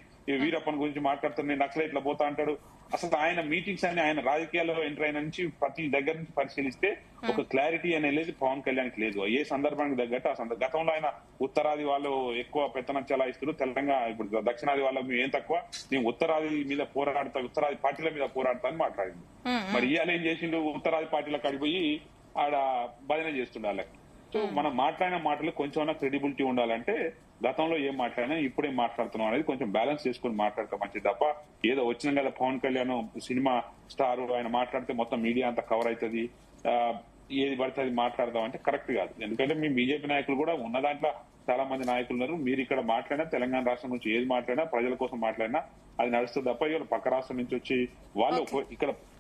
వీరప్పన్ గురించి మాట్లాడుతాడు, నేను నక్సలైట్ల పోతా అంటాడు. అసలు ఆయన మీటింగ్స్ అని, ఆయన రాజకీయాల్లో ఎంటర్ అయిన నుంచి ప్రతి దగ్గర నుంచి పరిశీలిస్తే ఒక క్లారిటీ అనేది పవన్ కళ్యాణ్ కి లేదు. ఏ సందర్భానికి తగ్గట్టు ఆ గతంలో ఆయన ఉత్తరాది వాళ్ళు ఎక్కువ పెత్తనం చెలాయిస్తారు, తెలంగాణ ఇప్పుడు దక్షిణాది వాళ్ళకు ఏం తక్కువ, నేను ఉత్తరాది మీద పోరాడతా, ఉత్తరాది పార్టీల మీద పోరాడతా అని మాట్లాడింది. మరి ఇవాళ ఏం చేసిండు? ఉత్తరాది పార్టీలకు అడిగిపోయి ఆడ భజన చేస్తుండాలి. సో మనం మాట్లాడిన మాటలు కొంచెం క్రెడిబిలిటీ ఉండాలంటే గతంలో ఏం మాట్లాడినా ఇప్పుడేం మాట్లాడుతున్నాం అనేది కొంచెం బ్యాలెన్స్ చేసుకుని మాట్లాడతాం మంచిది తప్ప, ఏదో వచ్చిన కదా పవన్ కళ్యాణ్ సినిమా స్టార్, ఆయన మాట్లాడితే మొత్తం మీడియా అంతా కవర్ అవుతుంది, ఏది పడితే అది మాట్లాడదాం అంటే కరెక్ట్ కాదు. ఎందుకంటే మీ బీజేపీ నాయకులు కూడా ఉన్న దాంట్లో చాలా మంది నాయకులు ఉన్నారు. మీరు ఇక్కడ మాట్లాడినా, తెలంగాణ రాష్ట్రం గురించి ఏది మాట్లాడినా, ప్రజల కోసం మాట్లాడినా అది నడుస్తుంది తప్ప ఇవాళ పక్క రాష్ట్రం నుంచి వచ్చి వాళ్ళు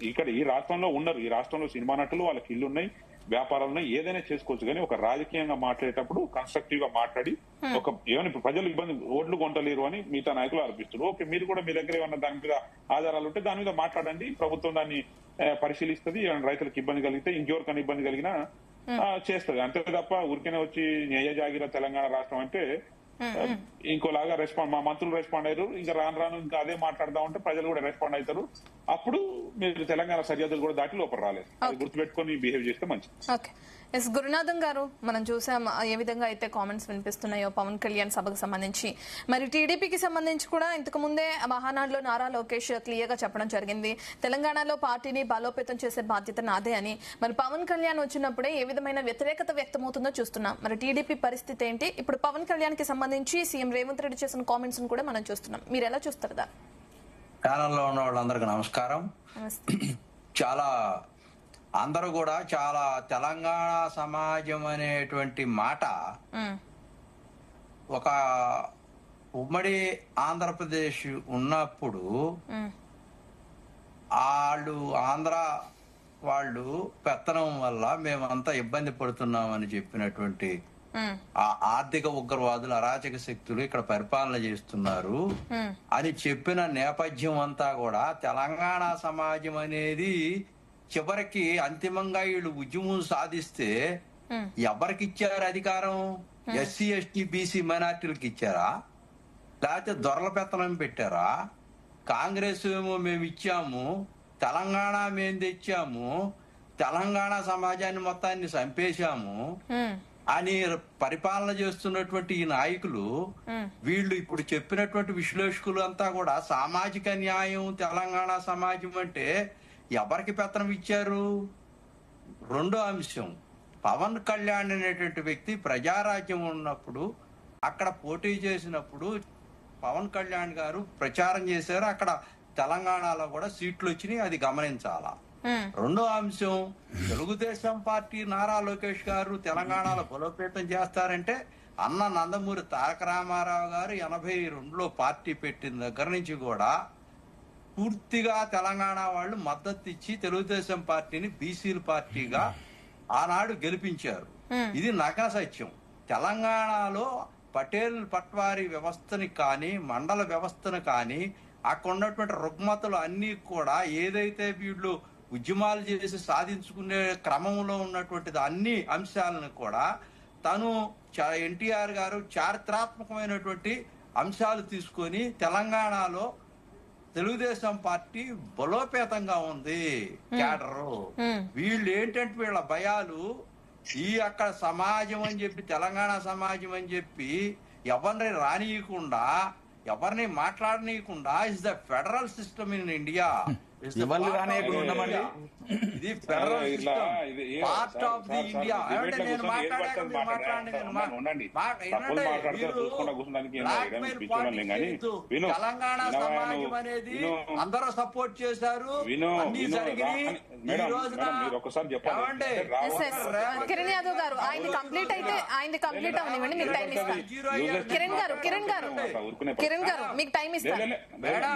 ఇక్కడ ఈ రాష్ట్రంలో ఉన్నారు, ఈ రాష్ట్రంలో సినిమా నటులు, వాళ్ళకి ఇల్లు ఉన్నాయి, వ్యాపారాలు ఉన్నాయి, ఏదైనా చేసుకోవచ్చు. కానీ ఒక రాజకీయంగా మాట్లాడేటప్పుడు కన్స్ట్రక్టివ్ గా మాట్లాడి ఏమైనా ఇప్పుడు ప్రజలు ఇబ్బంది, ఓట్లు కొంటలేరు అని మిగతా నాయకులు ఆరోపిస్తారు. ఓకే, మీరు కూడా మీ దగ్గర ఏమన్నా దాని మీద ఆధారాలు ఉంటే దాని మీద మాట్లాడండి, ప్రభుత్వం దాన్ని పరిశీలిస్తుంది. రైతులకు ఇబ్బంది కలిగితే, ఇంకెవరికైనా ఇబ్బంది కలిగినా చేస్తుంది. అంతే తప్ప ఊరికనే వచ్చి న్యాయ జాగిర తెలంగాణ రాష్ట్రం అంటే ఇంకోలాగా రెస్పాండ్, మా మంత్రులు రెస్పాండ్ అయ్యారు, ఇంకా రాను ఇంకా అదే మాట్లాడదాం అంటే ప్రజలు కూడా రెస్పాండ్ అవుతారు. అప్పుడు మీరు తెలంగాణ సరిహద్దులు కూడా దాటి లోపల రాలేదు. అది గుర్తుపెట్టుకుని బిహేవ్ చేస్తే మంచిది. ఓకే, ఎస్ గురునాథం గారు, మనం చూసాం ఏ విధంగా అయితే కామెంట్స్ వినిపిస్తున్నాయో పవన్ కళ్యాణ్ సభకు సంబంధించి. మరి టీడీపీకి సంబంధించి కూడా ఇంతకు ముందే మహానాడులో నారా లోకేష్ క్లియర్ గా చెప్పడం జరిగింది, తెలంగాణలో పార్టీని బలోపేతం చేసే బాధ్యత నాదే అని. మరి పవన్ కళ్యాణ్ వచ్చినప్పుడే ఏ విధమైన వ్యతిరేకత వ్యక్తమవుతుందో చూస్తున్నాం. మరి టీడీపీ పరిస్థితి ఏంటి? ఇప్పుడు పవన్ కళ్యాణ్ కి సంబంధించి సీఎం రేవంత్ రెడ్డి చేసిన కామెంట్స్ కూడా మనం చూస్తున్నాం. మీరు ఎలా చూస్తారు దాన్ని? ప్యానల్లో ఉన్న వాళ్ళందరికీ నమస్కారం. నమస్తే. చాలా అందరూ కూడా చాలా తెలంగాణ సమాజం అనేటువంటి మాట ఒక ఉమ్మడి ఆంధ్రప్రదేశ్ ఉన్నప్పుడు ఆంధ్ర వాళ్ళు పెత్తనం వల్ల మేమంతా ఇబ్బంది పడుతున్నామని చెప్పినటువంటి ఆ ఆర్థిక ఉగ్రవాదులు అరాచక శక్తులు ఇక్కడ పరిపాలన చేస్తున్నారు అని చెప్పిన నేపథ్యం అంతా కూడా తెలంగాణ సమాజం అనేది చివరికి అంతిమంగా వీళ్ళు ఉద్యమం సాధిస్తే ఎవరికి ఇచ్చారు అధికారం? ఎస్సీ ఎస్టీ బీసీ మైనార్టీలకు ఇచ్చారా, లేకపోతే దొరల పెత్తనం పెట్టారా? కాంగ్రెస్ ఏమో మేము ఇచ్చాము, తెలంగాణ మేము తెచ్చాము, తెలంగాణ సమాజాన్ని మొత్తాన్ని చంపేశాము అని పరిపాలన చేస్తున్నటువంటి ఈ నాయకులు వీళ్ళు ఇప్పుడు చెప్పినటువంటి విశ్లేషకులు అంతా కూడా సామాజిక న్యాయం తెలంగాణ సమాజం అంటే ఎవరికి పెత్తనం ఇచ్చారు? రెండో అంశం, పవన్ కళ్యాణ్ అనేటువంటి వ్యక్తి ప్రజారాజ్యం ఉన్నప్పుడు అక్కడ పోటీ చేసినప్పుడు పవన్ కళ్యాణ్ గారు ప్రచారం చేశారు, అక్కడ తెలంగాణలో కూడా సీట్లు వచ్చినాయి, అది గమనించాలా. రెండో అంశం, తెలుగుదేశం పార్టీ నారా లోకేష్ గారు తెలంగాణలో బలోపేతం చేస్తారంటే అన్న నందమూరి తారక రామారావు గారు 82లో పార్టీ పెట్టిన దగ్గర నుంచి కూడా పూర్తిగా తెలంగాణ వాళ్ళు మద్దతు ఇచ్చి తెలుగుదేశం పార్టీని బీసీల పార్టీగా ఆనాడు గెలిపించారు. ఇది నగ్న సత్యం. తెలంగాణలో పటేల్ పట్వారీ వ్యవస్థని కానీ మండల వ్యవస్థను కానీ అక్కడ ఉన్నటువంటి రుగ్మతలు అన్ని కూడా ఏదైతే వీళ్ళు ఉద్యమాలు చేసి సాధించుకునే క్రమంలో ఉన్నటువంటిది అన్ని అంశాలను కూడా తను ఎన్టీఆర్ గారు చారిత్రాత్మకమైనటువంటి అంశాలు తీసుకొని తెలంగాణలో తెలుగుదేశం పార్టీ బలోపేతంగా ఉంది క్యాడరు. వీళ్ళు ఏంటంటే వీళ్ళ భయాలు ఈ అక్కడ సమాజం అని చెప్పి తెలంగాణ సమాజం అని చెప్పి ఎవరిని రానియకుండా ఎవరిని మాట్లాడనీయకుండా is the federal system in India. ఇది federal system, part of the India. అంటే నేను తెలంగాణ సమాజం అనేది అందరూ సపోర్ట్ చేశారు, అన్ని జరిగినాయి. కిరణ్ యాదవ్ గారు ఆయనది కంప్లీట్ అయితే ఆయనది కంప్లీట్ అవనివ్వండి, మీకు టైం ఇస్తాను. కిరణ్ గారు మీకు టైం ఇస్తాను.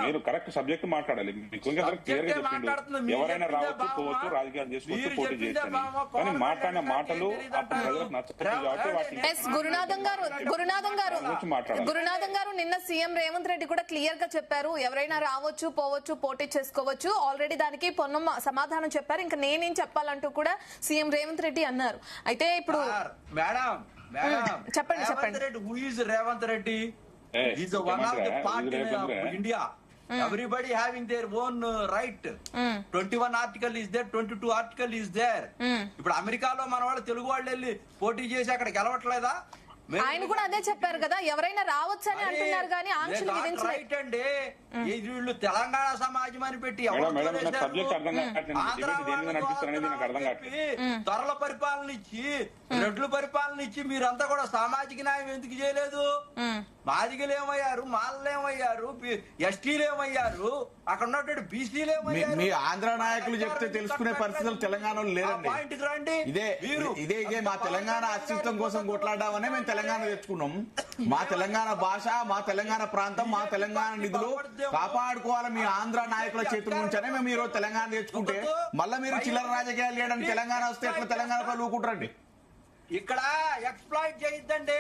మీరు కరెక్ట్ సబ్జెక్ట్ మాట్లాడాలి. ఎవరైనా రావచ్చు, పోవచ్చు, రాజకీయాలు చేసుకోవచ్చు, పోటీ చేస్తాను, కానీ మాట్లాడిన మాటలు గురునాథం గారు నిన్న సీఎం రేవంత్ రెడ్డి కూడా క్లియర్ గా చెప్పారు, ఎవరైనా రావచ్చు, పోవచ్చు, పోటీ చేసుకోవచ్చు. ఆల్రెడీ దానికి పొన్నం సమాధానం చెప్పారు, ఇంకా నేనేం చెప్పాలంటూ కూడా సీఎం రేవంత్ రెడ్డి అన్నారు. అయితే ఇప్పుడు చెప్పండి who is Revanth Reddy? Is one of the party of India. Everybody having their own right. 21 article is there, 22 article is there. ఇప్పుడు అమెరికాలో మన వాళ్ళు తెలుగు వాళ్ళు వెళ్ళి పోటీ చేసి అక్కడ గెలవట్లేదా? ఆయన కూడా అదే చెప్పారు కదా, ఎవరైనా రావచ్చు అని అంటున్నారు కానీ ఆంక్షలు విధించలేదు అండి. వీళ్ళు తెలంగాణ సమాజం అని పెట్టి త్వరల పరిపాలన ఇచ్చి రెడ్ల పరిపాలన ఇచ్చి మీరంతా కూడా సామాజిక న్యాయం ఎందుకు చేయలేదు? మాదిగలు ఏమయ్యారు, మాలలు ఏమయ్యారు, ఎస్టీలు ఏమయ్యారు, అక్కడ ఉన్నటువంటి బీసీలు ఏమయ్యారు? మీ ఆంధ్ర నాయకులు చెప్తే తెలుసుకునే పరిస్థితులు తెలంగాణలో లేదండి. పాయింట్కి రండి. ఇదే మా తెలంగాణ అస్తిత్వం కోసం కొట్లాడామనే మేము తెలంగాణ తెచ్చుకున్నాం. మా తెలంగాణ భాష, మా తెలంగాణ ప్రాంతం, మా తెలంగాణ నిధులు కాపాడుకోవాలి మీ ఆంధ్ర నాయకుల చేతుల నుంచనే మేము ఈ రోజు తెలంగాణ తెచ్చుకుంటే మళ్ళీ మీరు చిల్లర రాజకీయాలు చేయడానికి తెలంగాణ వస్తే ఎట్లా తెలంగాణ ఊకుంటారండి? ఇక్కడ ఎక్స్ప్లాయిట్ చేయొద్దండి.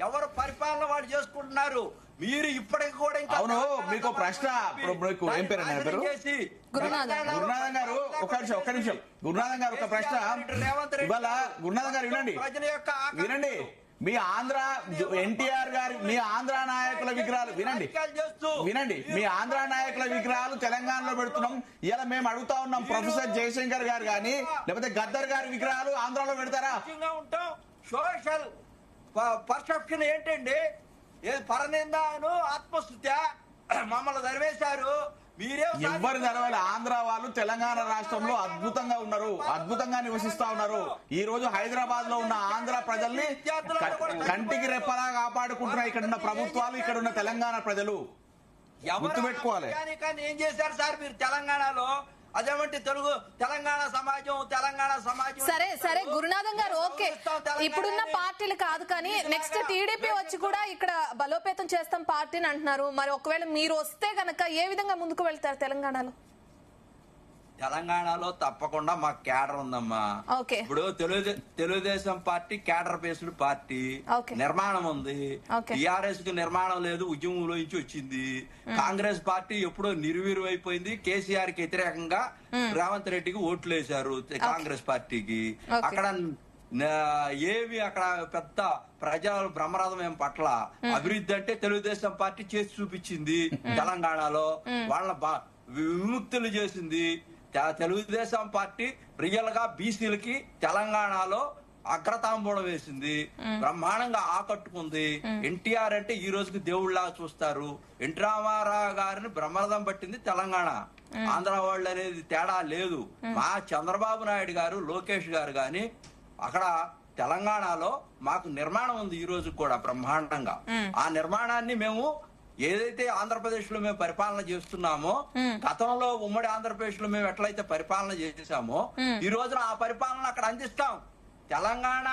ఎవరు పరిపాలన వాళ్ళు చేసుకుంటున్నారు. మీరు ఇప్పటికి కూడా అవును. మీకు ప్రశ్న, ఏం పేరు ఆయన పేరు? గురునాథం గారు. ఒక్క నిమిషం గురునాథం గారు, ఒక ప్రశ్న. ఇవాళ గురునాథం గారు వినండి. మీ ఆంధ్ర ఎన్టీఆర్ గారి, మీ ఆంధ్ర నాయకుల విగ్రహాలు వినండి. మీ ఆంధ్ర నాయకుల విగ్రహాలు తెలంగాణలో పెడుతున్నాం. ఇలా మేము అడుగుతా ఉన్నాం, ప్రొఫెసర్ జయశంకర్ గారు గాని లేకపోతే గద్దర్ గారి విగ్రహాలు ఆంధ్రాలో పెడతారా? సోషల్ పర్సెప్షన్ ఏంటండి? పరనిందాను ఆత్మస్తుత్య మమ్మల్ని ధరివేశారు. ఎవ్వరు జరగాలి. ఆంధ్ర వాళ్ళు తెలంగాణ రాష్ట్రంలో అద్భుతంగా ఉన్నారు, అద్భుతంగా నివసిస్తా ఉన్నారు. ఈ రోజు హైదరాబాద్ లో ఉన్న ఆంధ్ర ప్రజల్ని కంటికి రెప్పలా కాపాడుకుంటున్నారు ఇక్కడ ఉన్న ప్రభుత్వాలు, ఇక్కడ ఉన్న తెలంగాణ ప్రజలు. గుర్తుపెట్టుకోవాలి. కానీ ఏం చేశారు సార్ మీరు తెలంగాణలో? అదేమంటే తెలంగాణ సమాజం సరే సరే గురునాథం గారు, ఓకే, ఇప్పుడున్న పార్టీలు కాదు కానీ నెక్స్ట్ టీడీపీ వచ్చి కూడా ఇక్కడ బలోపేతం చేస్తాం పార్టీని అంటున్నారు. మరి ఒకవేళ మీరు వస్తే గనక ఏ విధంగా ముందుకు వెళ్తారు తెలంగాణలో? తెలంగాణలో తప్పకుండా మాకు క్యాడర్ ఉందమ్మా. ఓకే. ఇప్పుడు Telugu Desam party cadre based party, okay, నిర్మాణం ఉంది. ఓకే. టిఆర్ఎస్ కి నిర్మాణం లేదు, ఉద్యమంలో నుంచి వచ్చింది. కాంగ్రెస్ పార్టీ ఎప్పుడో నిర్వీర్యం అయిపోయింది. కేసీఆర్ కి వ్యతిరేకంగా రేవంత్ రెడ్డికి ఓట్లు వేశారు కాంగ్రెస్ పార్టీకి. అక్కడ ఏమి అక్కడ పెద్ద ప్రజలు బ్రహ్మరథం ఏం పట్ల. అభివృద్ధి అంటే తెలుగుదేశం పార్టీ చేసి చూపించింది తెలంగాణలో. వాళ్ళ విముక్తులు చేసింది తెలుగుదేశం పార్టీ. రియల్ గా బీసీలకి తెలంగాణలో అగ్రతాంబూలం వేసింది, బ్రహ్మాండంగా ఆకట్టుకుంది. ఎన్టీఆర్ అంటే ఈ రోజుకి దేవుళ్లా చూస్తారు. ఎన్టీ రామారావు గారిని బ్రహ్మరథం పట్టింది తెలంగాణ. ఆంధ్ర వాళ్ళు అనేది తేడా లేదు. మా చంద్రబాబు నాయుడు గారు, లోకేష్ గారు గాని అక్కడ తెలంగాణలో మాకు నిర్మాణం ఉంది ఈ రోజు కూడా బ్రహ్మాండంగా. ఆ నిర్మాణాన్ని మేము ఏదైతే ఆంధ్రప్రదేశ్ లో మేము పరిపాలన చేస్తున్నామో, గతంలో ఉమ్మడి ఆంధ్రప్రదేశ్ లో మేము ఎట్లయితే పరిపాలన చేసామో ఈ రోజున ఆ పరిపాలన అక్కడ అందిస్తాం. తెలంగాణ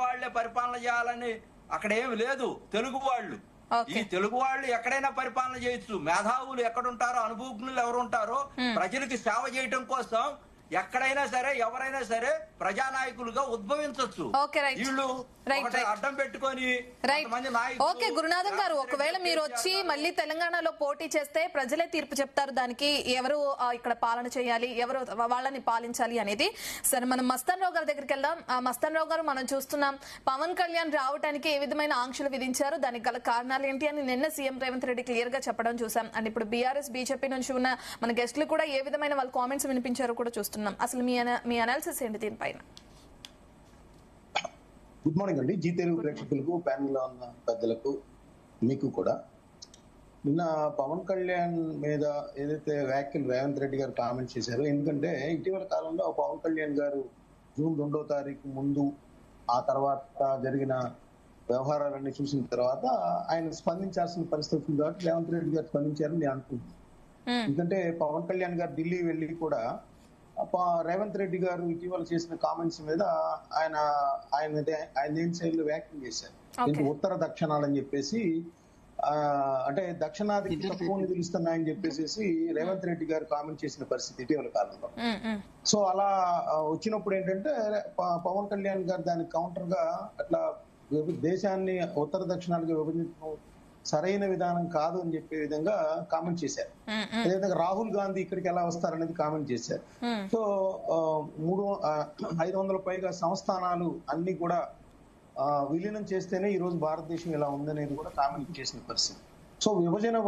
వాళ్లే పరిపాలన చేయాలని అక్కడ ఏమి లేదు. తెలుగు వాళ్ళు, ఈ తెలుగు వాళ్ళు ఎక్కడైనా పరిపాలన చేయొచ్చు. మేధావులు ఎక్కడుంటారో, అనుభవజ్ఞులు ఎవరుంటారో, ప్రజలకి సేవ చేయడం కోసం ఎక్కడైనా సరే ఎవరైనా సరే ప్రజానాయకులుగా ఉద్భవించవచ్చు. వీళ్ళు అడ్డం పెట్టుకొని ఓకే గురునాథం గారు, ఒకవేళ మీరు వచ్చి మళ్ళీ తెలంగాణలో పోటీ చేస్తే ప్రజలే తీర్పు చెప్తారు దానికి, ఎవరు ఇక్కడ పాలన చేయాలి, ఎవరు వాళ్ళని పాలించాలి అనేది. సరే, మనం మస్తాన్ రావు గారి దగ్గరికి వెళ్దాం. మస్తాన్ రావు గారు, మనం చూస్తున్నాం పవన్ కళ్యాణ్ రావడానికి ఏ విధమైన ఆంక్షలు విధించారు, దానికి గల కారణాలు ఏంటి అని నిన్న సీఎం రేవంత్ రెడ్డి క్లియర్ గా చెప్పడం చూసాం. అండ్ ఇప్పుడు బీఆర్ఎస్ బీజేపీ నుంచి ఉన్న మన గెస్టులు కూడా ఏ విధమైన వాళ్ళ కామెంట్స్ వినిపించారో కూడా చూస్తున్నాం. అసలు మీ అనాలిసిస్ ఏంటి దీనిపైన? గుడ్ మార్నింగ్ అండి. జీ తెలుగు ప్రేక్షకులకు, ప్యానెల్ లో ఉన్న పెద్దలకు, మీకు కూడా. నిన్న పవన్ కళ్యాణ్ మీద ఏదైతే వ్యాఖ్యలు రేవంత్ రెడ్డి గారు కామెంట్ చేశారో, ఎందుకంటే ఇటీవల కాలంలో పవన్ కళ్యాణ్ గారు జూన్ 2వ తారీఖు ముందు, ఆ తర్వాత జరిగిన వ్యవహారాలన్నీ చూసిన తర్వాత ఆయన స్పందించాల్సిన పరిస్థితి ఉంది కాబట్టి రేవంత్ రెడ్డి గారు స్పందించారని నేను అనుకుంటున్నాను. ఎందుకంటే పవన్ కళ్యాణ్ గారు ఢిల్లీ వెళ్ళి కూడా రేవంత్ రెడ్డి గారు ఇటీవల చేసిన కామెంట్స్ మీద ఆయన ఏం శైలిలో వ్యాఖ్యలు చేశారు. దీనికి ఉత్తర దక్షిణాలని చెప్పేసి, అంటే దక్షిణాదికి తక్కువ నిధులు ఇస్తున్నాయని చెప్పేసి రేవంత్ రెడ్డి గారు కామెంట్ చేసిన పరిస్థితి ఇటీవల కాలంలో. సో అలా వచ్చినప్పుడు ఏంటంటే పవన్ కళ్యాణ్ గారు దానికి కౌంటర్ గా అట్లా దేశాన్ని ఉత్తర దక్షిణాలుగా విభజించడం సరైన విధానం కాదు అని చెప్పే విధంగా కామెంట్ చేశారు. అదేవిధంగా రాహుల్ గాంధీ ఇక్కడికి ఎలా వస్తారనేది కామెంట్ చేశారు. సో 500 పైగా సంస్థానాలు అన్ని కూడా విలీనం చేస్తేనే ఈ రోజు భారతదేశం ఇలా ఉందనేది కూడా కామెంట్ చేసిన పరిస్థితి. సో విభజన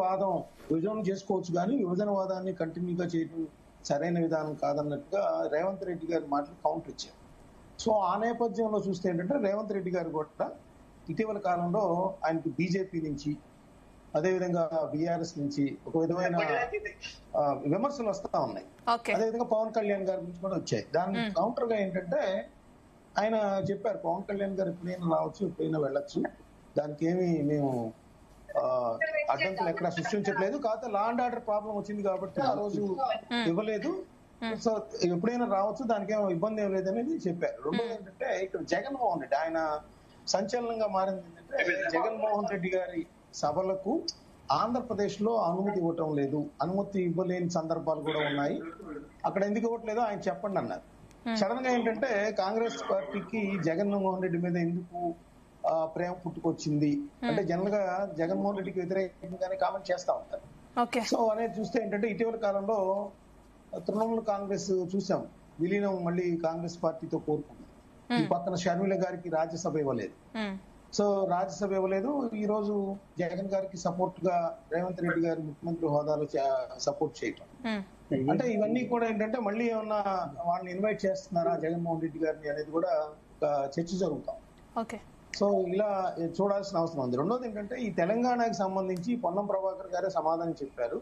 చేసుకోవచ్చు కానీ విభజనవాదాన్ని కంటిన్యూగా చేయడం సరైన విధానం కాదన్నట్టుగా రేవంత్ రెడ్డి గారి మాటలు కౌంటర్ ఇచ్చారు. సో ఆ నేపథ్యంలో చూస్తే ఏంటంటే రేవంత్ రెడ్డి గారు కూడా ఇటీవల కాలంలో ఆయనకి బీజేపీ నుంచి, అదేవిధంగా బీఆర్ఎస్ నుంచి ఒక విధమైన విమర్శలు వస్తా ఉన్నాయి. అదేవిధంగా పవన్ కళ్యాణ్ గారి నుంచి కూడా వచ్చాయి. దానికి కౌంటర్ గా ఏంటంటే ఆయన చెప్పారు, పవన్ కళ్యాణ్ గారు ఎప్పుడైనా రావచ్చు, ఎప్పుడైనా వెళ్ళొచ్చు, దానికి ఏమి మేము అడ్డంకులు ఎక్కడ సృష్టించట్లేదు. కాకపోతే లా అండ్ ఆర్డర్ ప్రాబ్లం వచ్చింది కాబట్టి ఆ రోజు ఇవ్వలేదు. సో ఎప్పుడైనా రావచ్చు, దానికి ఏమో ఇబ్బంది ఏం లేదనేది చెప్పారు. రెండోది ఏంటంటే ఇక్కడ జగన్మోహన్ రెడ్డి, ఆయన సంచలనంగా మారింది ఏంటంటే జగన్మోహన్ రెడ్డి గారి సభలకు ఆంధ్రప్రదేశ్ లో అనుమతి ఇవ్వటం లేదు, అనుమతి ఇవ్వలేని సందర్భాలు కూడా ఉన్నాయి. అక్కడ ఎందుకు ఇవ్వట్లేదో ఆయన చెప్పండి అన్నారు. సడన్ గా ఏంటంటే కాంగ్రెస్ పార్టీకి జగన్మోహన్ రెడ్డి మీద ఎందుకు ప్రేమ పుట్టుకొచ్చింది అంటే జనరల్ గా జగన్మోహన్ రెడ్డికి వ్యతిరేకంగానే కామెంట్ చేస్తా ఉంటారు. సో అనేది చూస్తే ఏంటంటే ఇటీవల కాలంలో తృణమూల్ కాంగ్రెస్ చూసాం, విలీనం మళ్ళీ కాంగ్రెస్ పార్టీతో కోరుకుంది. ఈ పక్కన షర్మిల గారికి రాజ్యసభ ఇవ్వలేదు. సో రాజ్యసభ ఇవ్వలేదు. ఈ రోజు జగన్ గారికి సపోర్ట్ గా రేవంత్ రెడ్డి గారు ముఖ్యమంత్రి హోదాలో సపోర్ట్ చేయటం, అంటే ఇవన్నీ కూడా ఏంటంటే మళ్ళీ ఏమన్నా వాళ్ళని ఇన్వైట్ చేస్తున్నారా జగన్మోహన్ రెడ్డి గారిని అనేది కూడా ఒక చర్చ జరుగుతాం. సో ఇలా చూడాల్సిన అవసరం ఉంది. రెండోది ఏంటంటే ఈ తెలంగాణకి సంబంధించి పొన్నం ప్రభాకర్ గారే సమాధానం చెప్పారు.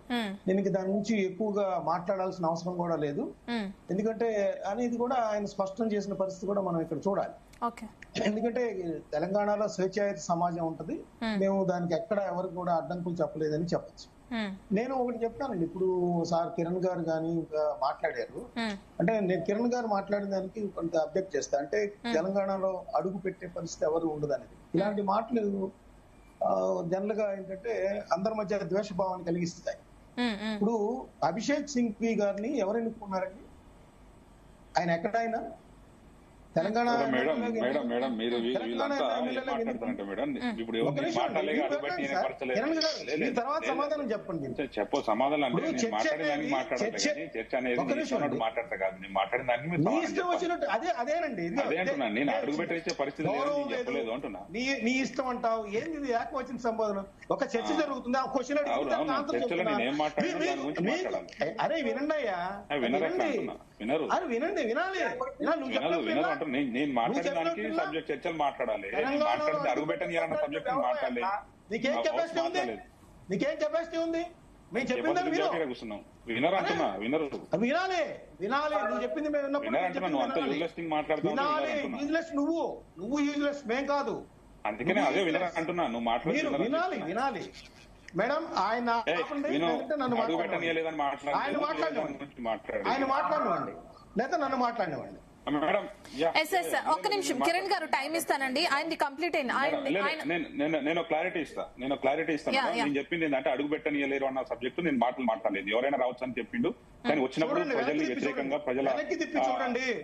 దీనికి దాని నుంచి ఎక్కువగా మాట్లాడాల్సిన అవసరం కూడా లేదు, ఎందుకంటే అనేది కూడా ఆయన స్పష్టం చేసిన పరిస్థితి కూడా మనం ఇక్కడ చూడాలి. ఓకే. ఎందుకంటే తెలంగాణలో స్వేచ్ఛాయుత సమాజం ఉంటది, మేము దానికి ఎక్కడ ఎవరికి కూడా అడ్డంకులు చెప్పలేదని చెప్పచ్చు. నేను ఒకటి చెప్తానండి, ఇప్పుడు సార్ కిరణ్ గారు కానీ ఇంకా మాట్లాడారు, అంటే నేను కిరణ్ గారు మాట్లాడిన దానికి కొంత అబ్జెక్ట్ చేస్తా. అంటే తెలంగాణలో అడుగు పెట్టే పరిస్థితి ఎవరు ఉండదు అనేది, ఇలాంటి మాటలు జనరల్ గా ఏంటంటే అందరి మధ్య ద్వేషభావాన్ని కలిగిస్తాయి. ఇప్పుడు అభిషేక్ సింఘ్వి గారిని ఎవరు ఎన్నుకున్నారండి? ఆయన ఎక్కడైనా తెలంగాణ మేడం మీరు వీళ్ళంతా మాట్లాడుతారంటే మేడం ఇప్పుడు తర్వాత సమాధానం చెప్పండి. చెప్పు సమాధానం అంటే నేను మాట్లాడేదానికి మాట్లాడాలి, చర్చ అనేది మాట్లాడతా కాదు, నేను మాట్లాడిన దానికి ఇష్టం వచ్చినట్టు అదేనండి, అదే అంటున్నాను. నేను అడుగు పెట్టే పరిస్థితి చెప్పలేదు అంటున్నా. నీ ఇష్టం అంటావు ఏంది? ఇది ఏకవచన సంబోధన. ఒక చర్చ జరుగుతుంది, ఆ క్వశ్చన్ చర్చలో నేను ఏం మాట్లాడాను దాని గురించి మాట్లాడాలి. అరే వినండి అయ్యా, వినరు, అరే వినండి, వినాలి. వినరు అంటున్నా. నేను మాట్లాడడానికి సబ్జెక్ట్ చర్చలు మాట్లాడాలి, మాట్లాడితే అడుగు పెట్టని సబ్జెక్ట్ మాట్లాడలేదు. నీకేం కెపాసిటీ ఉంది? నీకేం కెపాసిటీ ఉంది? మేము చెప్పిందని కూర్చున్నాం, వినరు అంటున్నా. వినరు, వినాలి. నువ్వు చెప్పింది మేము వినాలి. యూజ్లెస్ నువ్వు యూజ్లెస్, మేం కాదు. అందుకనే అదే వినరు అంటున్నా. నువ్వు మాట్లాడాలి, వినాలి. మేడం ఆయన అడుగు పెట్టనీయలేదని ఆయన మాట్లాడినివ్వండి, లేదా నన్ను మాట్లాడినివ్వండి. మేడం ఒక్క నిమిషం కిరణ్ గారు టైం ఇస్తానండి, ఆయనది కంప్లీట్ అయింది. నేను క్లారిటీ ఇస్తాను. నేను చెప్పింది ఏంటంటే అడుగు పెట్టనీయలేరు అన్న సబ్జెక్టు నేను మాట్లాడలేదు. ఎవరైనా రావచ్చు అని చెప్పిండు, కానీ వచ్చినప్పుడు ప్రజలు వ్యతిరేకంగా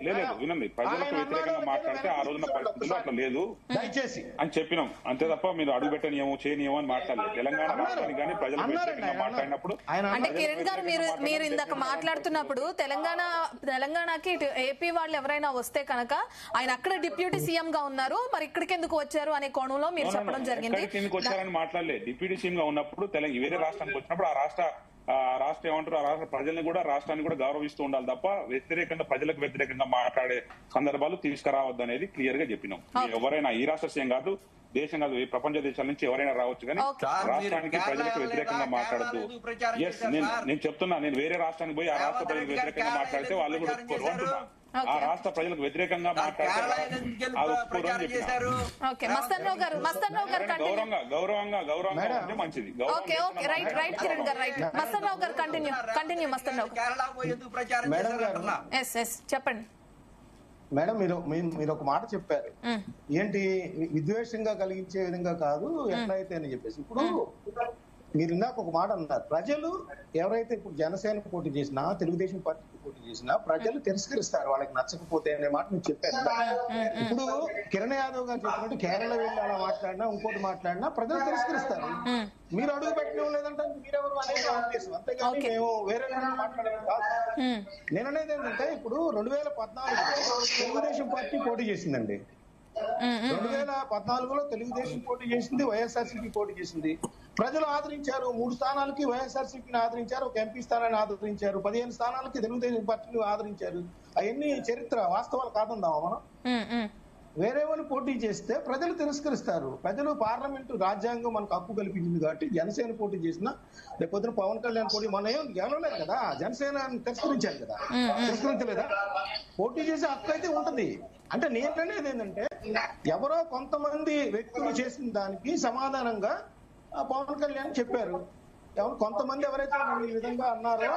లేదు వినండి, ప్రజలకు వ్యతిరేకంగా మాట్లాడితే ఆ రోజున పరిస్థితుల్లో అట్లా లేదు అని చెప్పినాం. అంతే తప్ప మీరు అడుగు పెట్టనీయము చేయనీయము అని మాట్లాడలేదు. తెలంగాణ రాష్ట్రానికి కానీ ప్రజలకు వ్యతిరేకంగా మాట్లాడినప్పుడు అంటే కిరణ్ గారు మీరు ఇందాక మాట్లాడుతున్నప్పుడు తెలంగాణకి ఇటు ఏపీ వాళ్ళు ఎవరైనా వస్తే కనుక ఆయన అక్కడ డిప్యూటీ సీఎం గా ఉన్నారు, మరి ఇక్కడికి ఎందుకు వచ్చారు అనే కోణంలో మీరు చెప్పడం జరిగింది. వచ్చారని మాట్లాడలేదు. డిప్యూటీ సీఎం గా ఉన్నప్పుడు వేరే రాష్ట్రానికి వచ్చినప్పుడు ఆ రాష్ట్రం ఏమంటారు, ఆ రాష్ట్ర ప్రజల్ని కూడా రాష్ట్రాన్ని కూడా గౌరవిస్తూ ఉండాలి తప్ప ప్రజలకు వ్యతిరేకంగా మాట్లాడే సందర్భాలు తీసుకురావద్దు అనేది క్లియర్ గా చెప్పినాం. ఎవరైనా ఈ రాష్ట్ర సీఎం కాదు, దేశం కాదు, ప్రపంచ దేశాల నుంచి ఎవరైనా రావచ్చు, కానీ రాష్ట్రానికి ప్రజలకు వ్యతిరేకంగా మాట్లాడద్దు. ఎస్ నేను చెప్తున్నా, నేను వేరే రాష్ట్రానికి పోయి ఆ రాష్ట్ర ప్రజలకు వ్యతిరేకంగా మాట్లాడితే వాళ్ళు కూడా ఒప్పుకోరు అంటున్నా. ఆ రాష్ట్ర ప్రజలకు వ్యతిరేకంగా మాట్లాడితే గౌరవంగా ఉంటే మంచిది. చెప్పండి మేడం. మీరు ఒక మాట చెప్పారు, ఏంటి విద్వేషంగా కలిగించే విధంగా కాదు ఎట్లయితే అని చెప్పేసి. ఇప్పుడు మీరు ఇందాక ఒక మాట అన్నారు, ప్రజలు ఎవరైతే ఇప్పుడు జనసేన పోటీ చేసినా, తెలుగుదేశం పార్టీకి పోటీ చేసినా ప్రజలు తిరస్కరిస్తారు వాళ్ళకి నచ్చకపోతే అనే మాట మీరు చెప్పారు. ఇప్పుడు కిరణ్ యాదవ్ గారు చెప్పినట్టు కేరళ వెళ్ళి అలా మాట్లాడినా, ఇంకోటి మాట్లాడినా ప్రజలు తిరస్కరిస్తారు. మీరు అడుగు పెట్టడం లేదంటే మీరెవరు అనేది ఉద్దేశం, అంతేగాని మేము వేరే మాట్లాడడం కాదు. నేననేది ఏంటంటే, ఇప్పుడు 2014 తెలుగుదేశం పార్టీ పోటీ చేసిందండి. 2014లో తెలుగుదేశం పోటీ చేసింది, వైఎస్ఆర్సీపీ పోటీ చేసింది. ప్రజలు ఆదరించారు. 3 స్థానాలకి వైఎస్ఆర్సీపీని ఆదరించారు, ఒక ఎంపీ స్థానాన్ని ఆదరించారు, 15 స్థానాలకి తెలుగుదేశం పార్టీని ఆదరించారు. అవన్నీ చరిత్ర, వాస్తవాలు కాదందామా మనం? వేరే వాళ్ళు పోటీ చేస్తే ప్రజలు తిరస్కరిస్తారు. ప్రజలు పార్లమెంటు రాజ్యాంగం మనకు హక్కు కల్పించింది కాబట్టి జనసేన పోటీ చేసినా, లేకపోతే పవన్ కళ్యాణ్ పోటీ మన ఏం గెలవలేదు కదా, జనసేన తిరస్కరించారు కదా, తిరస్కరించలేదా? పోటీ చేసే హక్కు అయితే ఉంటది. అంటే నేను అనేది ఏంటంటే, ఎవరో కొంతమంది వ్యక్తులు చేసిన దానికి సమాధానంగా పవన్ కళ్యాణ్ చెప్పారు. కొంతమంది ఎవరైతే ఈ విధంగా అన్నారో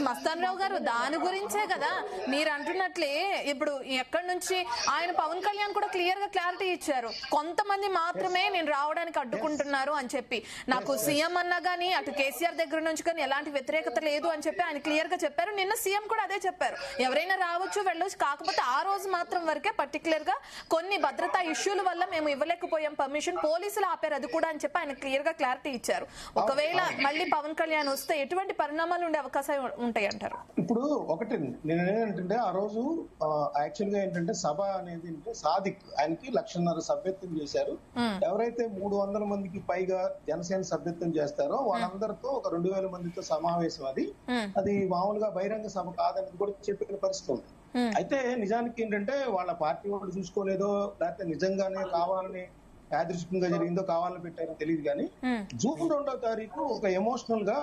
మస్తాన్ రావు గారు, దాని గురించే కదా మీరు అంటున్నట్లే. ఇప్పుడు ఎక్కడి నుంచి ఆయన పవన్ కళ్యాణ్ కూడా క్లియర్ గా క్లారిటీ ఇచ్చారు, కొంతమంది మాత్రమే నేను రావడానికి అడ్డుకుంటున్నారు అని చెప్పి. నాకు సీఎం అన్నా గానీ, అటు కేసీఆర్ దగ్గర నుంచి కానీ ఎలాంటి వ్యతిరేకత లేదు అని చెప్పి ఆయన క్లియర్ గా చెప్పారు. నిన్న సీఎం కూడా అదే చెప్పారు, ఎవరైనా రావచ్చు వెళ్ళొచ్చు, కాకపోతే ఆ రోజు మాత్రం వరకే పర్టికులర్ గా కొన్ని భద్రతా ఇష్యూల వల్ల మేము ఇవ్వలేకపోయాం పర్మిషన్, పోలీసులు ఆపారు అది కూడా అని చెప్పి ఆయన క్లియర్ గా క్లారిటీ ఇచ్చారు. ఒకవేళ మళ్ళీ పవన్ కళ్యాణ్ వస్తే ఎటువంటి పరిణామాలు ఉండే అవకాశాలు ఉంటాయి అంటారు? ఇప్పుడు ఒకటి నేను ఏంటంటే, ఆ రోజు యాక్చువల్ గా ఏంటంటే సభ అనేది సాదిక్ ఆయనకి 1,50,000 సభ్యత్వం చేశారు. ఎవరైతే 300 మందికి పైగా జనసేన సభ్యత్వం చేస్తారో వాళ్ళందరితో ఒక 2,000 మందితో సమావేశం. అది మామూలుగా బహిరంగ సభ కాదనేది కూడా చెప్పిన పరిస్థితి ఉంది. అయితే నిజానికి ఏంటంటే, వాళ్ళ పార్టీ వాళ్ళు చూసుకోలేదో, లేకపోతే నిజంగానే కావాలని యాదృచ్ఛికంగా జరిగిందో కావాలని పెట్టారో తెలియదు, కానీ జూన్ 2వ తారీఖు ఒక ఎమోషనల్ గా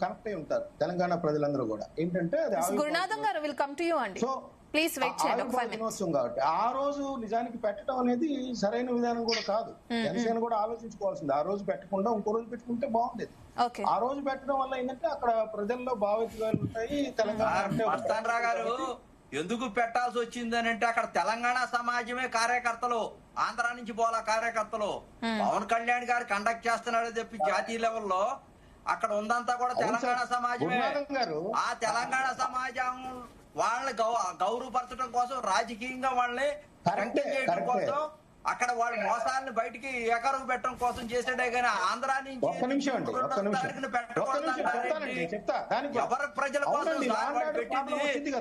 కనెక్ట్ అయి ఉంటారు తెలంగాణ ప్రజలందరూ కూడా. ఏంటంటే గురునాథం గారు, విల్ కమ్ టు యు అండి. సో ప్లీజ్ వెయిట్ చేయండి ఒక 5 minutes. దినోత్సవం కాబట్టి ఆ రోజు నిజానికి పెట్టడం అనేది సరైన విధానం కూడా కాదు. జనసేన కూడా ఆలోచించుకోవాల్సింది. ఆ రోజు పెట్టకుండా ఇంకో రోజు పెట్టుకుంటే బాగుండేది. ఓకే, ఆ రోజు పెట్టడం వల్ల ఏంటంటే అక్కడ ప్రజల్లో భావోద్వేగాలు ఉంటాయి. తెలంగాణ అంటే మస్తాన్రా గారు ఎందుకు పెట్టాల్సి వచ్చింది అని అంటే అక్కడ తెలంగాణ సమాజమే కార్యకర్తలు, ఆంధ్ర నుంచి పోలా కార్యకర్తలు. పవన్ కళ్యాణ్ గారు కండక్ట్ చేస్తున్నాడు చెప్పి జాతీయ లెవెల్లో అక్కడ ఉందంతా కూడా తెలంగాణ సమాజమే. ఆ తెలంగాణ సమాజం వాళ్ళని గౌరవపరచడం కోసం, రాజకీయంగా వాళ్ళని కంటెంట్ చేయడం కోసం, అక్కడ వాళ్ళ మోసాలను బయటికి ఎకరువు పెట్టడం కోసం చేసాడే కానీ ఆంధ్ర నుంచి ఎవరి ప్రజల కోసం పెట్టింది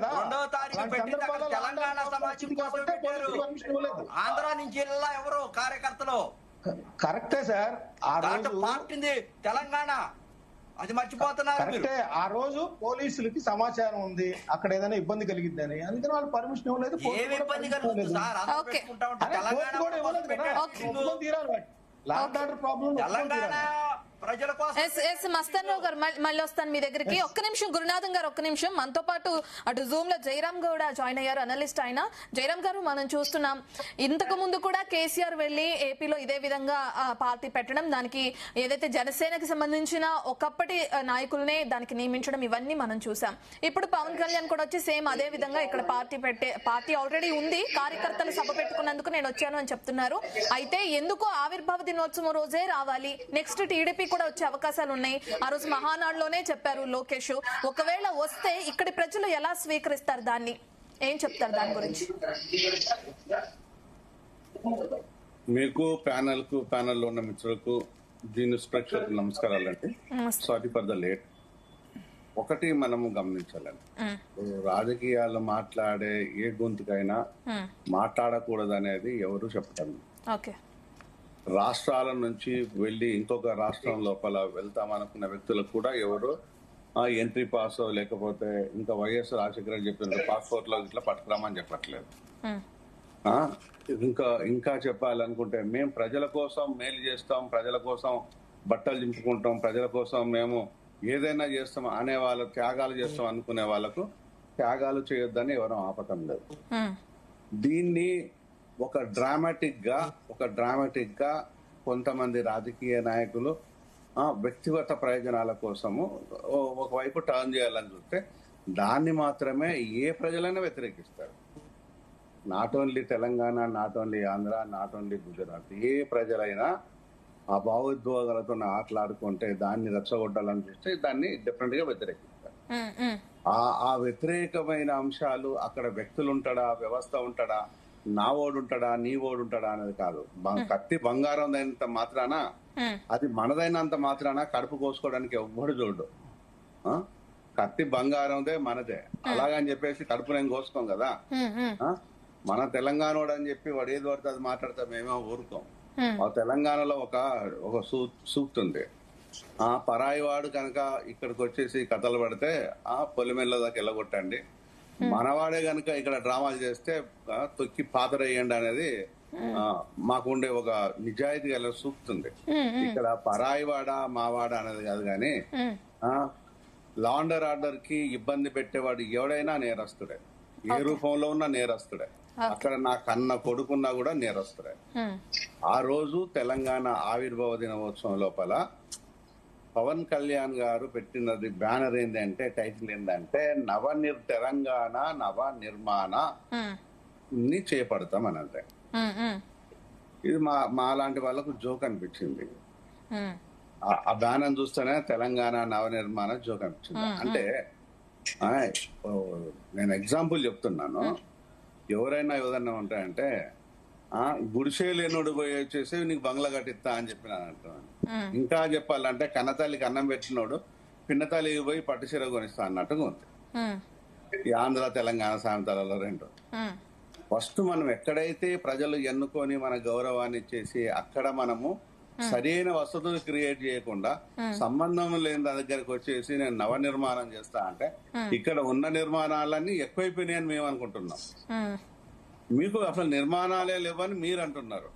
2వ తారీఖు పెట్టింది అక్కడ తెలంగాణ సమాజం కోసం పెట్టారు. ఆంధ్ర నుంచి ఎవరు కార్యకర్తలు కరెక్టే సార్. ఆ రోజు పార్టీ తెలంగాణ, అది మర్చిపోతున్నారు మీరు. ఆ రోజు పోలీసులకి సమాచారం ఉంది అక్కడ ఏదైనా ఇబ్బంది కలిగిద్దని, అందుకని వాళ్ళు పర్మిషన్ ఇవ్వలేదు. ఏమి ఇబ్బంది కలుగుతుంది సార్? అందరూ పెట్టుకుంటా ఉంటే తెలంగాణ తెలంగాణ ప్రజల కోసం. మస్తాన్రావు గారు మళ్ళీ వస్తాను మీ దగ్గరికి. ఒక్క నిమిషం గురునాథం గారు, ఒక్క నిమిషం. మనతో పాటు అటు జూమ్ లో జయరాం గౌడ జాయిన్ అయ్యారు, అనలిస్ట్ ఆయన. జయరాం గారు, మనం చూస్తున్నాం ఇంతకు ముందు కూడా కేసీఆర్ వెళ్లి ఏపీలో ఇదే విధంగా పార్టీ పెట్టడం, దానికి ఏదైతే జనసేనకి సంబంధించిన ఒకప్పటి నాయకులనే దానికి నియమించడం, ఇవన్నీ మనం చూసాం. ఇప్పుడు పవన్ కళ్యాణ్ కూడా వచ్చి సేమ్ అదే విధంగా ఇక్కడ పార్టీ ఆల్రెడీ ఉంది, కార్యకర్తలు సభ పెట్టుకున్నందుకు నేను వచ్చాను అని చెప్తున్నారు. అయితే ఎందుకు ఆవిర్భావ దినోత్సవం రోజే రావాలి? నెక్స్ట్ టీడీపీ కూడా వచ్చే అవకాశాలు ఉన్నాయి. ఆ రోజు మహానాడులోనే చెప్పారు లోకేష్. ఒకవేళ వస్తే ఇక్కడి ప్రజలు ఎలా స్వీకరిస్తారు దాన్ని? ఏం చెప్తారు దాని గురించి? మీకు ప్యానెల్లో ఉన్న మిత్రులకు, దీని ప్రేక్షకులకు నమస్కారాలండి. Sorry for the late. ఒకటి మనము గమనించాలండి, రాజకీయాలు మాట్లాడే ఏ గొంతుకైనా మాట్లాడకూడదు అనేది ఎవరు చెప్తారు. రాష్ట్రాల నుంచి వెళ్లి ఇంకొక రాష్ట్రం లోపల వెళ్తామనుకున్న వ్యక్తులకు కూడా ఎవరు ఎంట్రీ పాస్ లేకపోతే ఇంకా వైఎస్ రాజశేఖర చెప్పిన పాస్పోర్ట్ లో ఇట్లా పట్టుకురామని చెప్పట్లేదు. ఇంకా చెప్పాలనుకుంటే మేము ప్రజల కోసం మేలు చేస్తాం, ప్రజల కోసం బట్టలు చింపుకుంటాం, ప్రజల కోసం మేము ఏదైనా చేస్తాం అనే వాళ్ళ త్యాగాలు చేస్తాం అనుకునే వాళ్ళకు త్యాగాలు చేయొద్దని ఎవరూ ఆపటం లేదు. దీన్ని ఒక డ్రామాటిక్ గా కొంతమంది రాజకీయ నాయకులు వ్యక్తిగత ప్రయోజనాల కోసము ఒకవైపు టర్న్ చేయాలని చూస్తే దాన్ని మాత్రమే ఏ ప్రజలైనా వ్యతిరేకిస్తారు. Not only Telangana, not only Andhra, not only Gujarat, ఏ ప్రజలైనా ఆ భావోద్వేగాలతో ఆటలాడుకుంటే దాన్ని రచ్చగొట్టాలని చూస్తే దాన్ని డిఫరెంట్ గా వ్యతిరేకిస్తారు. ఆ వ్యతిరేకమైన అంశాలు అక్కడ వ్యక్తులు ఉంటాడా, వ్యవస్థ ఉంటాడా, నా ఓడు ఉంటాడా, నీ ఓడు ఉంటాడా అనేది కాదు. కత్తి బంగారం అయినంత మాత్రాన, అది మనదైనంత మాత్రాన కడుపు కోసుకోవడానికి ఎవ్వడు చూడు. కత్తి బంగారందే మనదే, అలాగని చెప్పేసి కడుపు నేను కోసుకోం కదా. మన తెలంగాణ అని చెప్పి వాడు ఏది పడితే అది మాట్లాడితే మేమేమో ఊరుకోం. ఆ తెలంగాణలో ఒక సూక్తి ఉంది, పరాయి వాడు కనుక ఇక్కడికి వచ్చేసి కథలు పడితే పొలిమెల్ల దాకా వెళ్ళగొట్టండి, మనవాడే గనుక ఇక్కడ డ్రామాలు చేస్తే తొక్కి పాతరేయండి అనేది మాకుండే ఒక నిజాయితీ గల సూక్తుంది. ఇక్కడ పరాయివాడా మావాడా అనేది కాదు కానీ లా అండ్ ఆర్డర్ కి ఇబ్బంది పెట్టేవాడు ఎవడైనా నేరస్తుడే, ఏ రూపంలో ఉన్నా నేరస్తుడే. అక్కడ నా కన్న కొడుకున్నా కూడా నేరస్తుడే. ఆ రోజు తెలంగాణ ఆవిర్భావ దినోత్సవం లోపల పవన్ కళ్యాణ్ గారు పెట్టినది బ్యానర్ ఏంటంటే, టైటిల్ ఏంటంటే తెలంగాణ నవ నిర్మాణ ని చేపడతాం అని. అంటే ఇది మా లాంటి వాళ్ళకు జోక్ అనిపించింది. ఆ బ్యానర్ చూస్తేనే తెలంగాణ నవ నిర్మాణ జోక్ అనిపించింది. అంటే నేను ఎగ్జాంపుల్ చెప్తున్నాను, ఎవరైనా ఏదన్నా ఉంటాయంటే గుడిసే లేనుడు పోయి వచ్చేసి నీకు బంగ్లా కట్టిస్తా అని చెప్పినాను అంటున్నాను. ఇంకా చెప్పాలంటే కన్నతల్లికి అన్నం పెట్టినోడు పిన్నతల్లికి పోయి పట్టుచీర కొనిస్తా అన్నట్టుగా ఉంది ఈ ఆంధ్ర తెలంగాణ సామెతలలో రెండు. ఫస్ట్ మనం ఎక్కడైతే ప్రజలు ఎన్నుకొని మన గౌరవాన్ని ఇచ్చేసి అక్కడ మనము సరైన వసతులు క్రియేట్ చేయకుండా సంబంధం లేని దగ్గరకు వచ్చేసి నేను నవ నిర్మాణం చేస్తా అంటే ఇక్కడ ఉన్న నిర్మాణాలన్నీ ఎక్కువైపోయినాయని మేము అనుకుంటున్నాం. మీకు అసలు నిర్మాణాలే లేవని మీరు అంటున్నారు.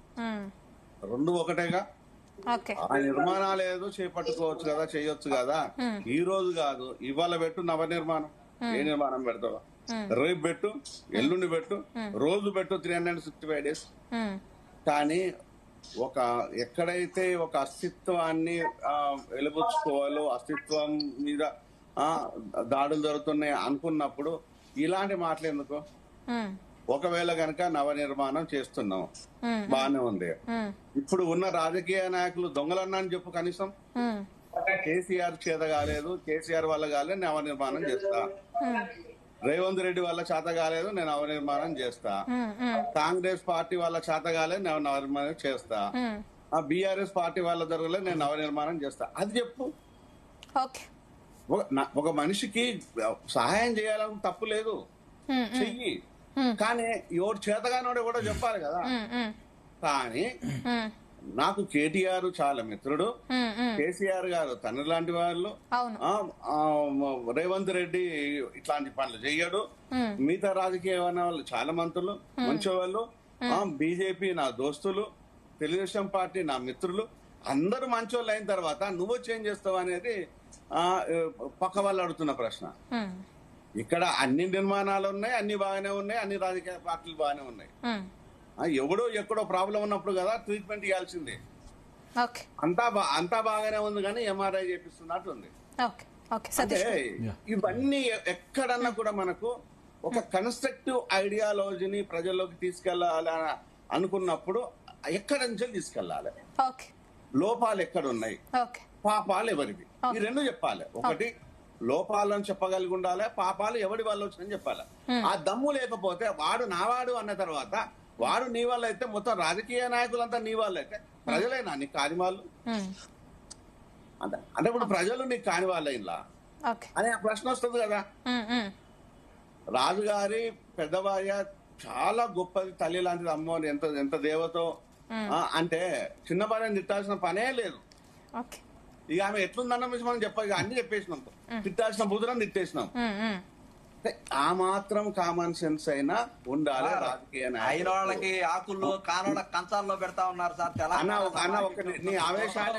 రెండు ఒకటేగా. ఆ నిర్మాణాలు ఏదో చేపట్టుకోవచ్చు కదా, చేయొచ్చు కదా. ఈ రోజు కాదు, ఇవాళ పెట్టు నవ నిర్మాణం. ఏ నిర్మాణం పెడతావా? రేపు పెట్టు, ఎల్లుండి పెట్టు, రోజు పెట్టు, 365 days. కానీ ఎక్కడైతే ఒక అస్తిత్వాన్ని వెలుబుచ్చుకోవాలో, అస్తిత్వం మీద దాడులు జరుగుతున్నాయి అనుకున్నప్పుడు ఇలాంటి మాటలు ఎందుకు? ఒకవేళ గనక నవనిర్మాణం చేస్తున్నాం, బానే ఉంది. ఇప్పుడు ఉన్న రాజకీయ నాయకులు దొంగలన్నా అని చెప్పు కనీసం. కేసీఆర్ చేత కాలేదు, కేసీఆర్ వల్ల కాలేదు, నవనిర్మాణం చేస్తా. రేవంత్ రెడ్డి వల్ల చేత కాలేదు, నేను నవనిర్మాణం చేస్తా. కాంగ్రెస్ పార్టీ వాళ్ళ చేత కాలేదు, నేను నవనిర్మాణం చేస్తా. బీఆర్ఎస్ పార్టీ వాళ్ళ జరగలేదు, నేను నవనిర్మాణం చేస్తా. అది చెప్పు. ఒక మనిషికి సహాయం చేయాలని తప్పు లేదు, చెయ్యి. కానీ ఎవరు చేతగానోడే కూడా చెప్పాలి కదా. కానీ నాకు కేటీఆర్ చాలా మిత్రుడు, కేసీఆర్ గారు తండ్రి లాంటి వాళ్ళు, రేవంత్ రెడ్డి ఇట్లాంటి పనులు చెయ్యడు, మిగతా రాజకీయ వాళ్ళు చాలా మంత్రులు మంచి వాళ్ళు, బీజేపీ నా దోస్తులు, తెలుగుదేశం పార్టీ నా మిత్రులు, అందరూ మంచోళ్ళు అయిన తర్వాత నువ్వు చేంజ్ చేస్తావు అనేది పక్క వాళ్ళు అడుగుతున్న ప్రశ్న. ఇక్కడ అన్ని నిర్మాణాలు ఉన్నాయి, అన్ని బాగానే ఉన్నాయి, అన్ని రాజకీయ పార్టీలు బాగానే ఉన్నాయి. ఎవడో ఎక్కడో ప్రాబ్లం ఉన్నప్పుడు కదా ట్రీట్మెంట్ ఇవ్వాల్సిందే. అంతా బాగానే ఉంది కానీ ఎంఆర్ఐ చేపిస్తున్నట్టు ఉంది. అంటే ఇవన్నీ ఎక్కడన్నా కూడా మనకు ఒక కన్స్ట్రక్టివ్ ఐడియాలజీని ప్రజల్లోకి తీసుకెళ్లాలని అనుకున్నప్పుడు ఎక్కడి నుంచి తీసుకెళ్లాలి, లోపాలు ఎక్కడున్నాయి, పాపాలు ఎవరివి, ఈ రెండు చెప్పాలి. ఒకటి లోపాలను చెప్పగలిగి ఉండాలి, పాపాలు ఎవడి వాళ్ళు వచ్చినని చెప్పాలి. ఆ దమ్ము లేకపోతే వాడు నావాడు అన్న తర్వాత వాడు నీ వాళ్ళు అయితే మొత్తం రాజకీయ నాయకులంతా నీ వాళ్ళు అయితే ప్రజలేనా నీకు కాని వాళ్ళు? అంటే ఇప్పుడు ప్రజలు నీకు కాని వాళ్ళ ఇలా అనే ప్రశ్న వస్తుంది కదా. రాజుగారి పెద్ద భార్య చాలా గొప్పది, తల్లి లాంటిది, అమ్మ ఎంత దేవతో అంటే చిన్న భార్యను తిట్టాల్సిన పనే లేదు. ఇక ఆమె ఎట్లుందన్న మనం చెప్పాలి, అన్ని చెప్పేసినాం, తిట్టాల్సిన బుధులను తిట్టేసినాం. ఆ మాత్రం కామన్ సెన్స్ అయినా ఉండాలి రాజకీయ అయిన వాళ్ళకి ఆకుల్లో కానుల కంచాల్లో పెడతా ఉన్నారు సార్. నీ ఆవేశాన్ని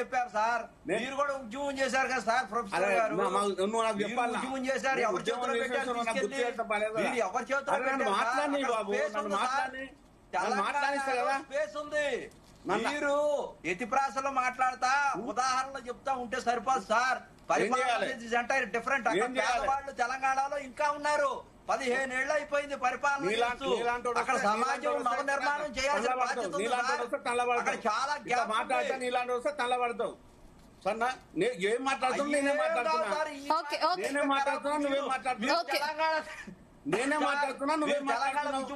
చెప్పారు సార్, మీరు కూడా ఉద్యమం చేశారు కదా సార్. ప్రొఫెసర్ గారు ఉద్యమం చేశారు, ఎవరి చేతుల్లో స్పేస్ ఉంది. మీరు ఎతిప్రాసలో మాట్లాడతా ఉదాహరణలు చెప్తా ఉంటే సరిపోదు సార్. పరిపాలన డిఫరెంట్. పేదవాళ్ళు తెలంగాణలో ఇంకా ఉన్నారు, 15 ఏళ్ళు అయిపోయింది పరిపాలన. అక్కడ సమాజం నవనిర్మాణం చేయాల్సిన బాధ్యత చాలా మాట్లాడతా. నీలాంటి వస్తే తల్లబడతావు. సన్నా ఏం మాట్లాడుతున్నావు? నేనే మాట్లాడుతున్నా, నువ్వేం మాట్లాడుతున్నావు? నేనే మాట్లాడుతున్నా, నువ్వేం మాట్లాడుతున్నావు?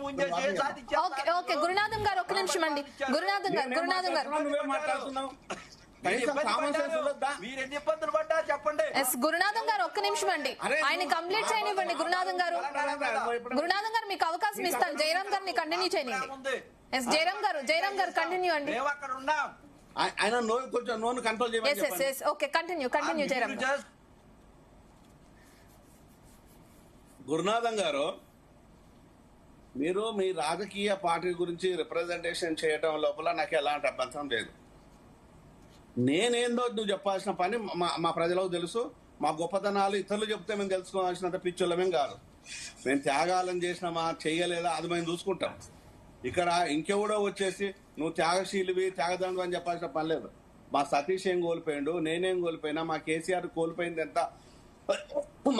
గురునాథం గారు ఒక్క నిమిషం అండి. గురునాథం గారు నువ్వేం మాట్లాడుతున్నావు? మీరెన్ని ఇబ్బందులు పడ్డా చెప్పండి. గురునాథం గారు ఒక్క నిమిషం అండి, ఆయన కంప్లీట్ చేయనివ్వండి. గురునాథం గారు మీకు అవకాశం ఇస్తాను. జయరాం గారిని కంటిన్యూ చేయనివ్వండి. జయరాం గారు కంటిన్యూ అండి. అక్కడ ఉన్నాం. ఆయన కొంచెం నోను కంట్రోల్ చేయండి. ఓకే, కంటిన్యూ జయరాం గారు. గురునాథం గారు, మీరు మీ రాజకీయ పార్టీ గురించి రిప్రజెంటేషన్ చేయడం లోపల నాకు ఎలాంటి అభ్యంతరం లేదు. నేనేందో నువ్వు చెప్పాల్సిన పని మా ప్రజలకు తెలుసు. మా గొప్పతనాలు ఇతరులు చెప్తే మేము తెలుసుకోవాల్సినంత పిచ్చోళ్ళమేం కాదు. మేము త్యాగాలను చేసినామా చెయ్యలేదా అది మేము చూసుకుంటాం. ఇక్కడ ఇంకెవడో వచ్చేసి నువ్వు త్యాగశీలివి త్యాగదండు అని చెప్పాల్సిన పని లేదు. మా సతీష్ ఏం కోల్పోయిండు, నేనేం కోల్పోయినా, మా కేసీఆర్ కోల్పోయింది ఎంత,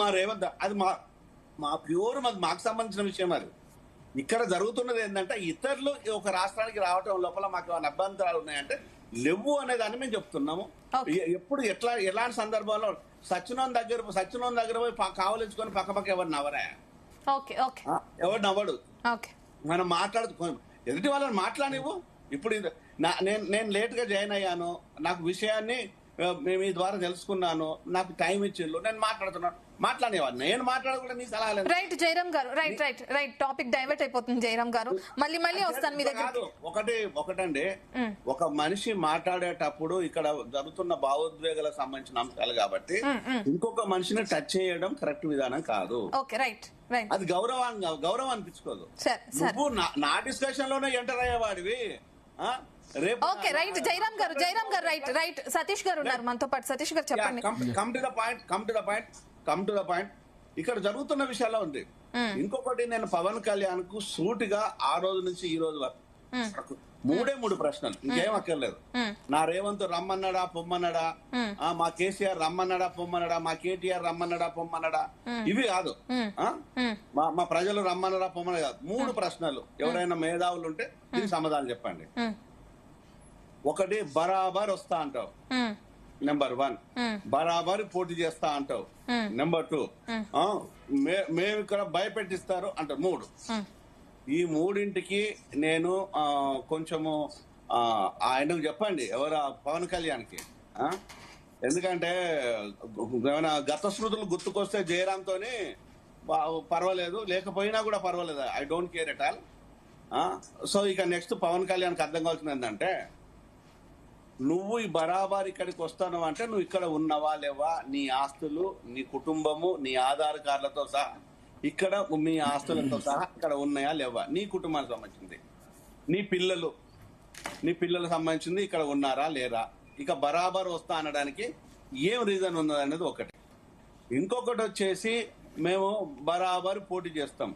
మా రేవంత్, అది మా ప్యూర్ మాకు సంబంధించిన విషయం. అది ఇక్కడ జరుగుతున్నది ఏంటంటే ఇతరులు ఒక రాష్ట్రానికి రావటం లోపల మాకు అభ్యంతరాలు ఉన్నాయంటే లేవు అనేదాన్ని మేము చెప్తున్నాము. ఎప్పుడు ఎలాంటి సందర్భాల్లో సచ్చినోన్ దగ్గర పోయి కావలించుకొని పక్క ఎవరు నవ్వరా? ఎవరు నవ్వడు. మనం ఎదుటి వాళ్ళని మాట్లాడివు. ఇప్పుడు నేను లేట్ గా జాయిన్ అయ్యాను, నాకు విషయాన్ని మీ ద్వారా తెలుసుకున్నాను, నాకు టైం ఇచ్చిండ్రు, నేను మాట్లాడేవాడు. నేను మాట్లాడకుండా నీ సలహా. రైట్ జయరాం గారు, రైట్ టాపిక్ డైవర్ట్ అయిపోతుంది. జయరాం గారు మళ్ళీ వస్తాను మీ దగ్గర. ఒకటండి, ఒక మనిషి మాట్లాడేటప్పుడు ఇక్కడ జరుగుతున్న భావోద్వేగాలకు సంబంధించిన అంశాలు కాబట్టి ఇంకొక మనిషిని టచ్ చేయడం కరెక్ట్ విధానం కాదు. అది గౌరవం అనిపించుకోదు. నువ్వు నా డిస్కషన్ లోనే ఎంటర్ అయ్యేవాడివి, రేపు ఓకే రైట్ జయరామ్ గారు రైట్ సతీష్ గారు ఉన్నారు మనతో పాటు. సతీష్ గారు చెప్పండి. కమ్ టు ద పాయింట్ ఇక్కడ జరుగుతున్న విషయాల్లో ఉంది. ఇంకొకటి నేను పవన్ కళ్యాణ్ కు సూటిగా ఆ రోజు నుంచి ఈ రోజు వరకు మూడు ప్రశ్నలు, ఇంకేం అక్కర్లేదు. నా రేవంత్ రమ్మన్నాడా పొమ్మన్నాడా, మా కేసీఆర్ రమ్మన్నాడా పొమ్మన్నాడా, మా కేటీఆర్ రమ్మన్నాడా పొమ్మన్నాడా, ఇవి కాదు. మా ప్రజలు రమ్మన్నాడా పొమ్మన్నాడా కాదు. 3 ప్రశ్నలు. ఎవరైనా మేధావులు ఉంటే దీనికి సమాధానం చెప్పండి. ఒకటి, బరాబర్ వస్తా అంటావు. నెంబర్ 1, బరాబర్ పోటీ చేస్తా అంటావు. నెంబర్ 2, మేము ఇక్కడ భయపెట్టిస్తారు అంటావు. 3. ఈ 3ంటికి నేను కొంచెము ఆయనకు చెప్పండి, ఎవరు పవన్ కళ్యాణ్కి. ఎందుకంటే ఏమైనా గత స్మృతులు గుర్తుకొస్తే జయరామ్ తోని పర్వాలేదు, లేకపోయినా కూడా పర్వాలేదు, I don't care at all. So ఇక నెక్స్ట్ పవన్ కళ్యాణ్కి అర్థం కావాల్సింది ఏంటంటే, నువ్వు ఈ బరాబర్ ఇక్కడికి వస్తాను అంటే నువ్వు ఇక్కడ ఉన్నవా లేవా, నీ ఆస్తులు, నీ కుటుంబము, నీ ఆధార్ కార్డులతో సహా ఇక్కడ మీ ఆస్తులతో సహా ఇక్కడ ఉన్నాయా లేవా, నీ కుటుంబానికి సంబంధించింది, నీ పిల్లలకు సంబంధించింది ఇక్కడ ఉన్నారా లేరా, ఇక బరాబర్ వస్తా అనడానికి ఏం రీజన్ ఉన్నది అనేది ఒకటి. ఇంకొకటి వచ్చేసి మేము బరాబర్ పోటీ చేస్తాం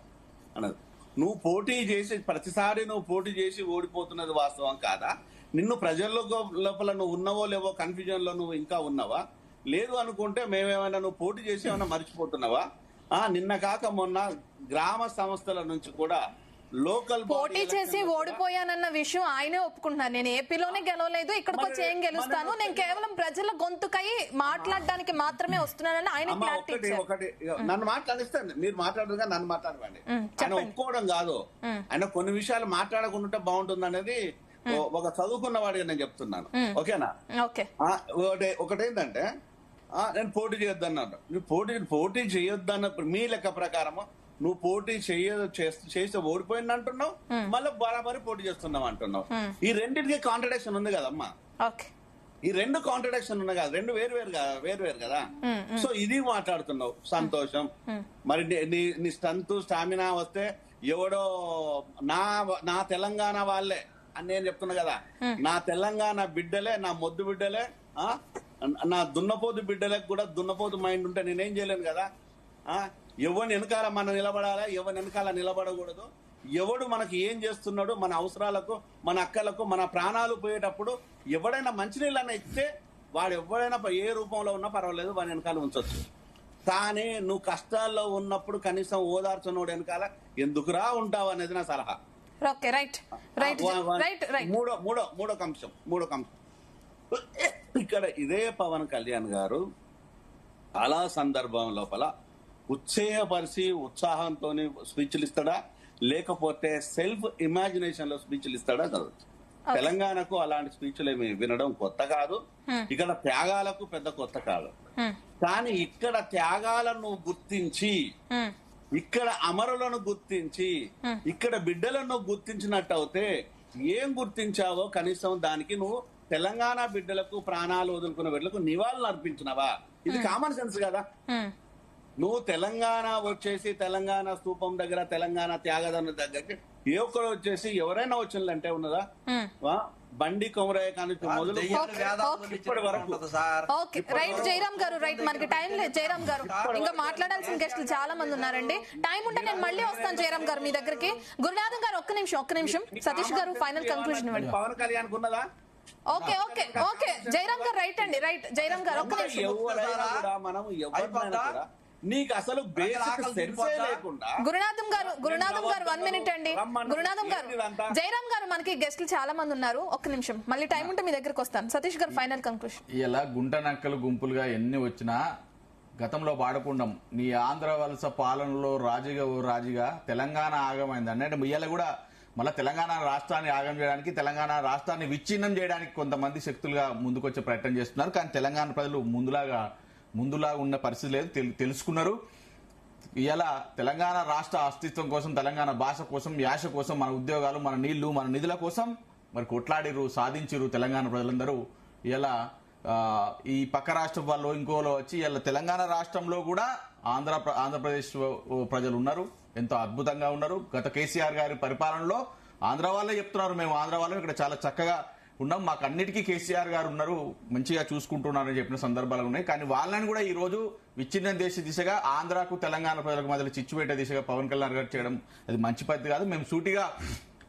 అన్నది. నువ్వు పోటీ చేసి ప్రతిసారి నువ్వు పోటీ చేసి ఓడిపోతున్నది వాస్తవం కాదా? నిన్ను ప్రజల్లో లోపల నువ్వు ఉన్నావో లేవో కన్ఫ్యూజన్ లో నువ్వు ఇంకా ఉన్నావా? లేదు అనుకుంటే మేమేమైనా నువ్వు పోటీ చేసి ఏమైనా మర్చిపోతున్నావా? నిన్న కాక మొన్న గ్రామ సంస్థల నుంచి కూడా లోకల్ పోటీ చేసి ఓడిపోయానన్న విషయం ఆయనే ఒప్పుకుంటున్నారు. నేను ఏపీలోనే గెలవలేదు, ఇక్కడికి వచ్చి ఏం గెలుస్తాను, నేను కేవలం ప్రజల గొంతుకై మాట్లాడడానికి మాత్రమే వస్తున్నానని ఆయన క్లారిటీ ఇచ్చారు. ఒకటి నన్ను మాట్లాడిస్తాను, మీరు మాట్లాడదుగా నన్ను మాట్లాడకండి. ఆయన ఒప్పుకోవడం కాదు, ఆయన కొన్ని విషయాలు మాట్లాడకుండా బాగుంటుంది అనేది ఒక చదువుకున్న వాడిగా నేను చెప్తున్నాను. ఓకేనా? ఒకటేంటంటే నేను పోటీ చేయొద్దన్నాను. నువ్వు పోటీ చేయొద్దన్నప్పుడు మీ లెక్క ప్రకారము నువ్వు పోటీ చేస్తే ఓడిపోయింది అంటున్నావు, మళ్ళీ బరాబరి పోటీ చేస్తున్నావు అంటున్నావు. ఈ రెండింటికి కాంట్రడిక్షన్ ఉంది కదమ్మా. ఈ 2 కాంట్రడిక్షన్ ఉన్నాయి కదా, 2 వేరు కదా. సో ఇది మాట్లాడుతున్నావు, సంతోషం. మరి నీ స్ట్రెంత్ స్టామినా వస్తే ఎవడో నా తెలంగాణ వాళ్ళే అని నేను చెప్తున్నా కదా, నా తెలంగాణ బిడ్డలే, నా మొద్దు బిడ్డలే, నా దున్నపోతు బిడ్డలకు కూడా దున్నపోతు మైండ్ ఉంటే నేనేం చేయలేను కదా. ఎవరిని వెనకాల మనం నిలబడాలా, ఎవరిని వెనకాల నిలబడకూడదు, ఎవడు మనకి ఏం చేస్తున్నాడు, మన అవసరాలకు, మన అక్కలకు, మన ప్రాణాలు పోయేటప్పుడు ఎవడైనా మంచినీళ్ళన్నా ఇస్తే వాడు ఎవడైనా ఏ రూపంలో ఉన్నా పర్వాలేదు, వాడి వెనకాల ఉంచొచ్చు. కానీ నువ్వు కష్టాల్లో ఉన్నప్పుడు కనీసం ఓదార్చనోడు వెనకాల ఎందుకురా ఉంటావు అనేది నా సలహా. మూడో అంశం ఇక్కడ ఇదే పవన్ కళ్యాణ్ గారు అలా సందర్భం లోపల ఉత్సాహపరిచి ఉత్సాహంతో స్పీచ్లు ఇస్తాడా, లేకపోతే సెల్ఫ్ ఇమాజినేషన్ లో స్పీచ్లు ఇస్తాడా చదవచ్చు. తెలంగాణకు అలాంటి స్పీచ్లు ఏమి వినడం కొత్త కాదు, ఇక్కడ త్యాగాలకు పెద్ద కొత్త కాదు. కానీ ఇక్కడ త్యాగాలను గుర్తించి, ఇక్కడ అమరులను గుర్తించి, ఇక్కడ బిడ్డలను గుర్తించినట్టు అయితే ఏం గుర్తించావో కనీసం దానికి నువ్వు తెలంగాణ బిడ్డలకు ప్రాణాలు వదులుకున్న బిడ్డలకు నివాళులు అర్పించినవా? ఇది కామన్ సెన్స్ కదా. నువ్వు తెలంగాణ వచ్చేసి తెలంగాణ స్తూపం దగ్గర, తెలంగాణ త్యాగదన దగ్గరికి ఏ ఒక్కరు వచ్చేసి ఎవరైనా వచ్చిందంటే ఉన్నదా? బండి కొమరయ్య కానీ మొదలు ఇప్పటి వరకు. రైట్ జయరామ్ గారు, రైట్ మనకి టైం లేదు. జయరామ్ గారు, ఇంకా మాట్లాడాల్సిన గెస్టులు చాలా మంది ఉన్నారండి. టైం ఉంటే నేను మళ్ళీ వస్తాను జయరామ్ గారు మీ దగ్గరికి. గురునాథం గారు ఒక్క నిమిషం. సతీష్ గారు ఫైనల్ కంక్లూజన్ ఇవ్వండి. పవన్ కళ్యాణ్ ఉన్నదా? ఓకే జయరామ్ గారు, రైట్ అండి, రైట్ జయరామ్ గారు ఒక్క నిమిషం. నీకు అసలు గురునాథం గారు 1 మినిట్ అండి. గురునాథం గారు, జయరామ్ గారు మనకి గెస్టులు చాలా మంది ఉన్నారు, ఒక్క నిమిషం, మళ్ళీ టైం ఉంటే మీ దగ్గరకు వస్తాను. సతీష్ గారు ఫైనల్ కంక్లూషన్. ఇలా గుంట నక్కలు గుంపులుగా ఎన్ని వచ్చినా గతంలో వాడకుండాం. నీ ఆంధ్ర వలస పాలనలో రాజుగా తెలంగాణ ఆగమైంది అంటే ఇవాళ కూడా మళ్ళీ తెలంగాణ రాష్ట్రాన్ని ఆగం చేయడానికి, తెలంగాణ రాష్ట్రాన్ని విచ్ఛిన్నం చేయడానికి కొంతమంది శక్తులుగా ముందుకొచ్చే ప్రయత్నం చేస్తున్నారు. కానీ తెలంగాణ ప్రజలు ముందులాగా ఉన్న పరిస్థితి లేదు, తెలుసుకున్నారు. ఇలా తెలంగాణ రాష్ట్ర అస్తిత్వం కోసం, తెలంగాణ భాష కోసం, యాస కోసం, మన ఉద్యోగాలు, మన నీళ్లు, మన నిధుల కోసం మరి కొట్లాడిరు, సాధించిరు తెలంగాణ ప్రజలందరూ. ఇలా ఈ పక్క రాష్ట్రం వాళ్ళు ఇంకోలో వచ్చి ఇలా తెలంగాణ రాష్ట్రంలో కూడా ఆంధ్రప్రదేశ్ ప్రజలు ఉన్నారు, ఎంతో అద్భుతంగా ఉన్నారు. గత కేసీఆర్ గారి పరిపాలనలో ఆంధ్ర వాళ్ళే చెప్తున్నారు, మేము ఆంధ్ర వాళ్ళం ఇక్కడ చాలా చక్కగా ఉన్నాం, మాకు అన్నిటికీ కేసీఆర్ గారు ఉన్నారు, మంచిగా చూసుకుంటున్నారని చెప్పిన సందర్భాలు ఉన్నాయి. కానీ వాళ్ళని కూడా ఈ రోజు విచ్ఛిన్నం చేసే దిశగా ఆంధ్రాకు తెలంగాణ ప్రజలకు మధ్యలో చిచ్చు పెట్టే దిశగా పవన్ కళ్యాణ్ గారు చేయడం అది మంచి పద్ధతి కాదు. మేము సూటిగా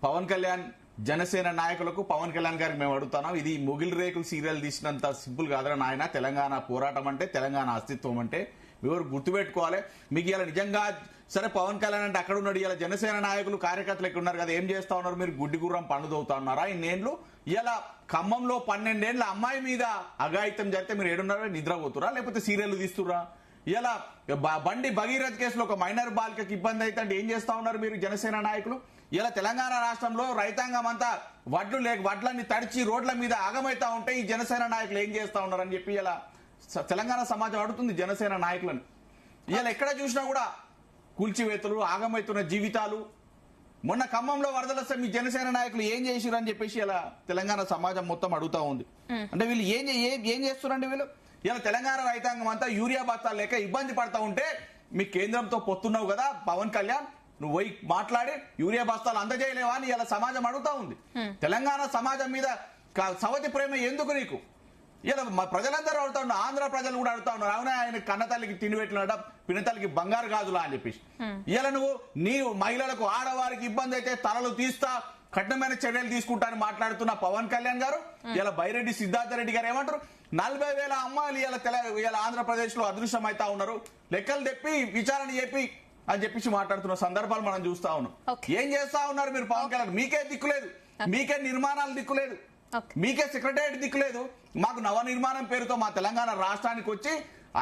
పవన్ కళ్యాణ్ జనసేన నాయకులకు పవన్ కళ్యాణ్ గారికి మేము అడుగుతున్నాం, ఇది మొగిల్ రేకులు సీరియల్ తీసినంత సింపుల్ కాదురా నాయన. తెలంగాణ పోరాటం అంటే, తెలంగాణ అస్తిత్వం అంటే మీరు గుర్తుపెట్టుకోవాలి. మీకు ఇలా నిజంగా సరే పవన్ కళ్యాణ్ అంటే అక్కడ ఉన్నాడు, ఇలా జనసేన నాయకులు కార్యకర్తలు ఎక్కడ ఉన్నారు కదా, ఏం చేస్తా ఉన్నారు మీరు? గుడ్డి గుర్రం పండు దవుతా ఉన్నారా ఇన్నేళ్లు? ఇలా ఖమ్మంలో 12 ఏళ్ల అమ్మాయి మీద అఘాయిత్యం జరిగితే మీరు ఏడున్నారా? నిద్రపోతురా లేకపోతే సీరియల్ తీస్తురా? ఇలా బండి భగీరథ్ కేసులో ఒక మైనర్ బాలికకి ఇబ్బంది అయితే అంటే ఏం చేస్తా ఉన్నారు మీరు జనసేన నాయకులు? ఇలా తెలంగాణ రాష్ట్రంలో రైతాంగం అంతా వడ్లన్నీ తడిచి రోడ్ల మీద ఆగమైతా ఉంటే ఈ జనసేన నాయకులు ఏం చేస్తా ఉన్నారని చెప్పి ఇలా తెలంగాణ సమాజం అడుగుతుంది జనసేన నాయకులను. ఇలా ఎక్కడ చూసినా కూడా కూల్చివేతలు, ఆగమైతున్న జీవితాలు. మొన్న ఖమ్మంలో వరదలు వస్తే మీ జనసేన నాయకులు ఏం చేసిరు అని చెప్పేసి ఇలా తెలంగాణ సమాజం మొత్తం అడుగుతా ఉంది. అంటే వీళ్ళు ఏం చేస్తున్నారండి వీళ్ళు? ఇలా తెలంగాణ రైతాంగం అంతా యూరియా బస్తాలు లేక ఇబ్బంది పడతా ఉంటే మీ కేంద్రంతో పొత్తున్నావు కదా పవన్ కళ్యాణ్, నువ్వు పోయి మాట్లాడి యూరియా బస్తాలు అందజేయలేవా అని ఇలా సమాజం అడుగుతా ఉంది. తెలంగాణ సమాజం మీద సవతి ప్రేమ ఎందుకు నీకు? ఇలా ప్రజలందరూ అడుగుతా ఉన్నారు, ఆంధ్ర ప్రజలు కూడా అడుగుతా ఉన్నారు, అవునా ఆయన కన్నతల్లికి తిండి పెట్టినట పినతల్లికి బంగారు గాజులా అని చెప్పేసి. ఇలా నువ్వు నీ మహిళలకు ఆడవారికి ఇబ్బంది అయితే తలలు తీస్తా, కఠినమైన చర్యలు తీసుకుంటా అని మాట్లాడుతున్న పవన్ కళ్యాణ్ గారు ఇలా బైరెడ్డి సిద్ధార్థ రెడ్డి గారు ఏమంటారు? 40,000 అమ్మాయిలు ఇలా ఆంధ్రప్రదేశ్ లో అదృశ్యం అవుతా ఉన్నారు, లెక్కలు తెప్పి విచారణ చెప్పి అని చెప్పేసి మాట్లాడుతున్న సందర్భాలు మనం చూస్తా ఉన్నాం. ఏం చేస్తా ఉన్నారు మీరు పవన్ కళ్యాణ్? మీకే దిక్కులేదు, మీకే నిర్మాణాలు దిక్కులేదు, మీకే సెక్రటేరియట్ దిక్కులేదు. మాకు నవ నిర్మాణం పేరుతో మా తెలంగాణ రాష్ట్రానికి వచ్చి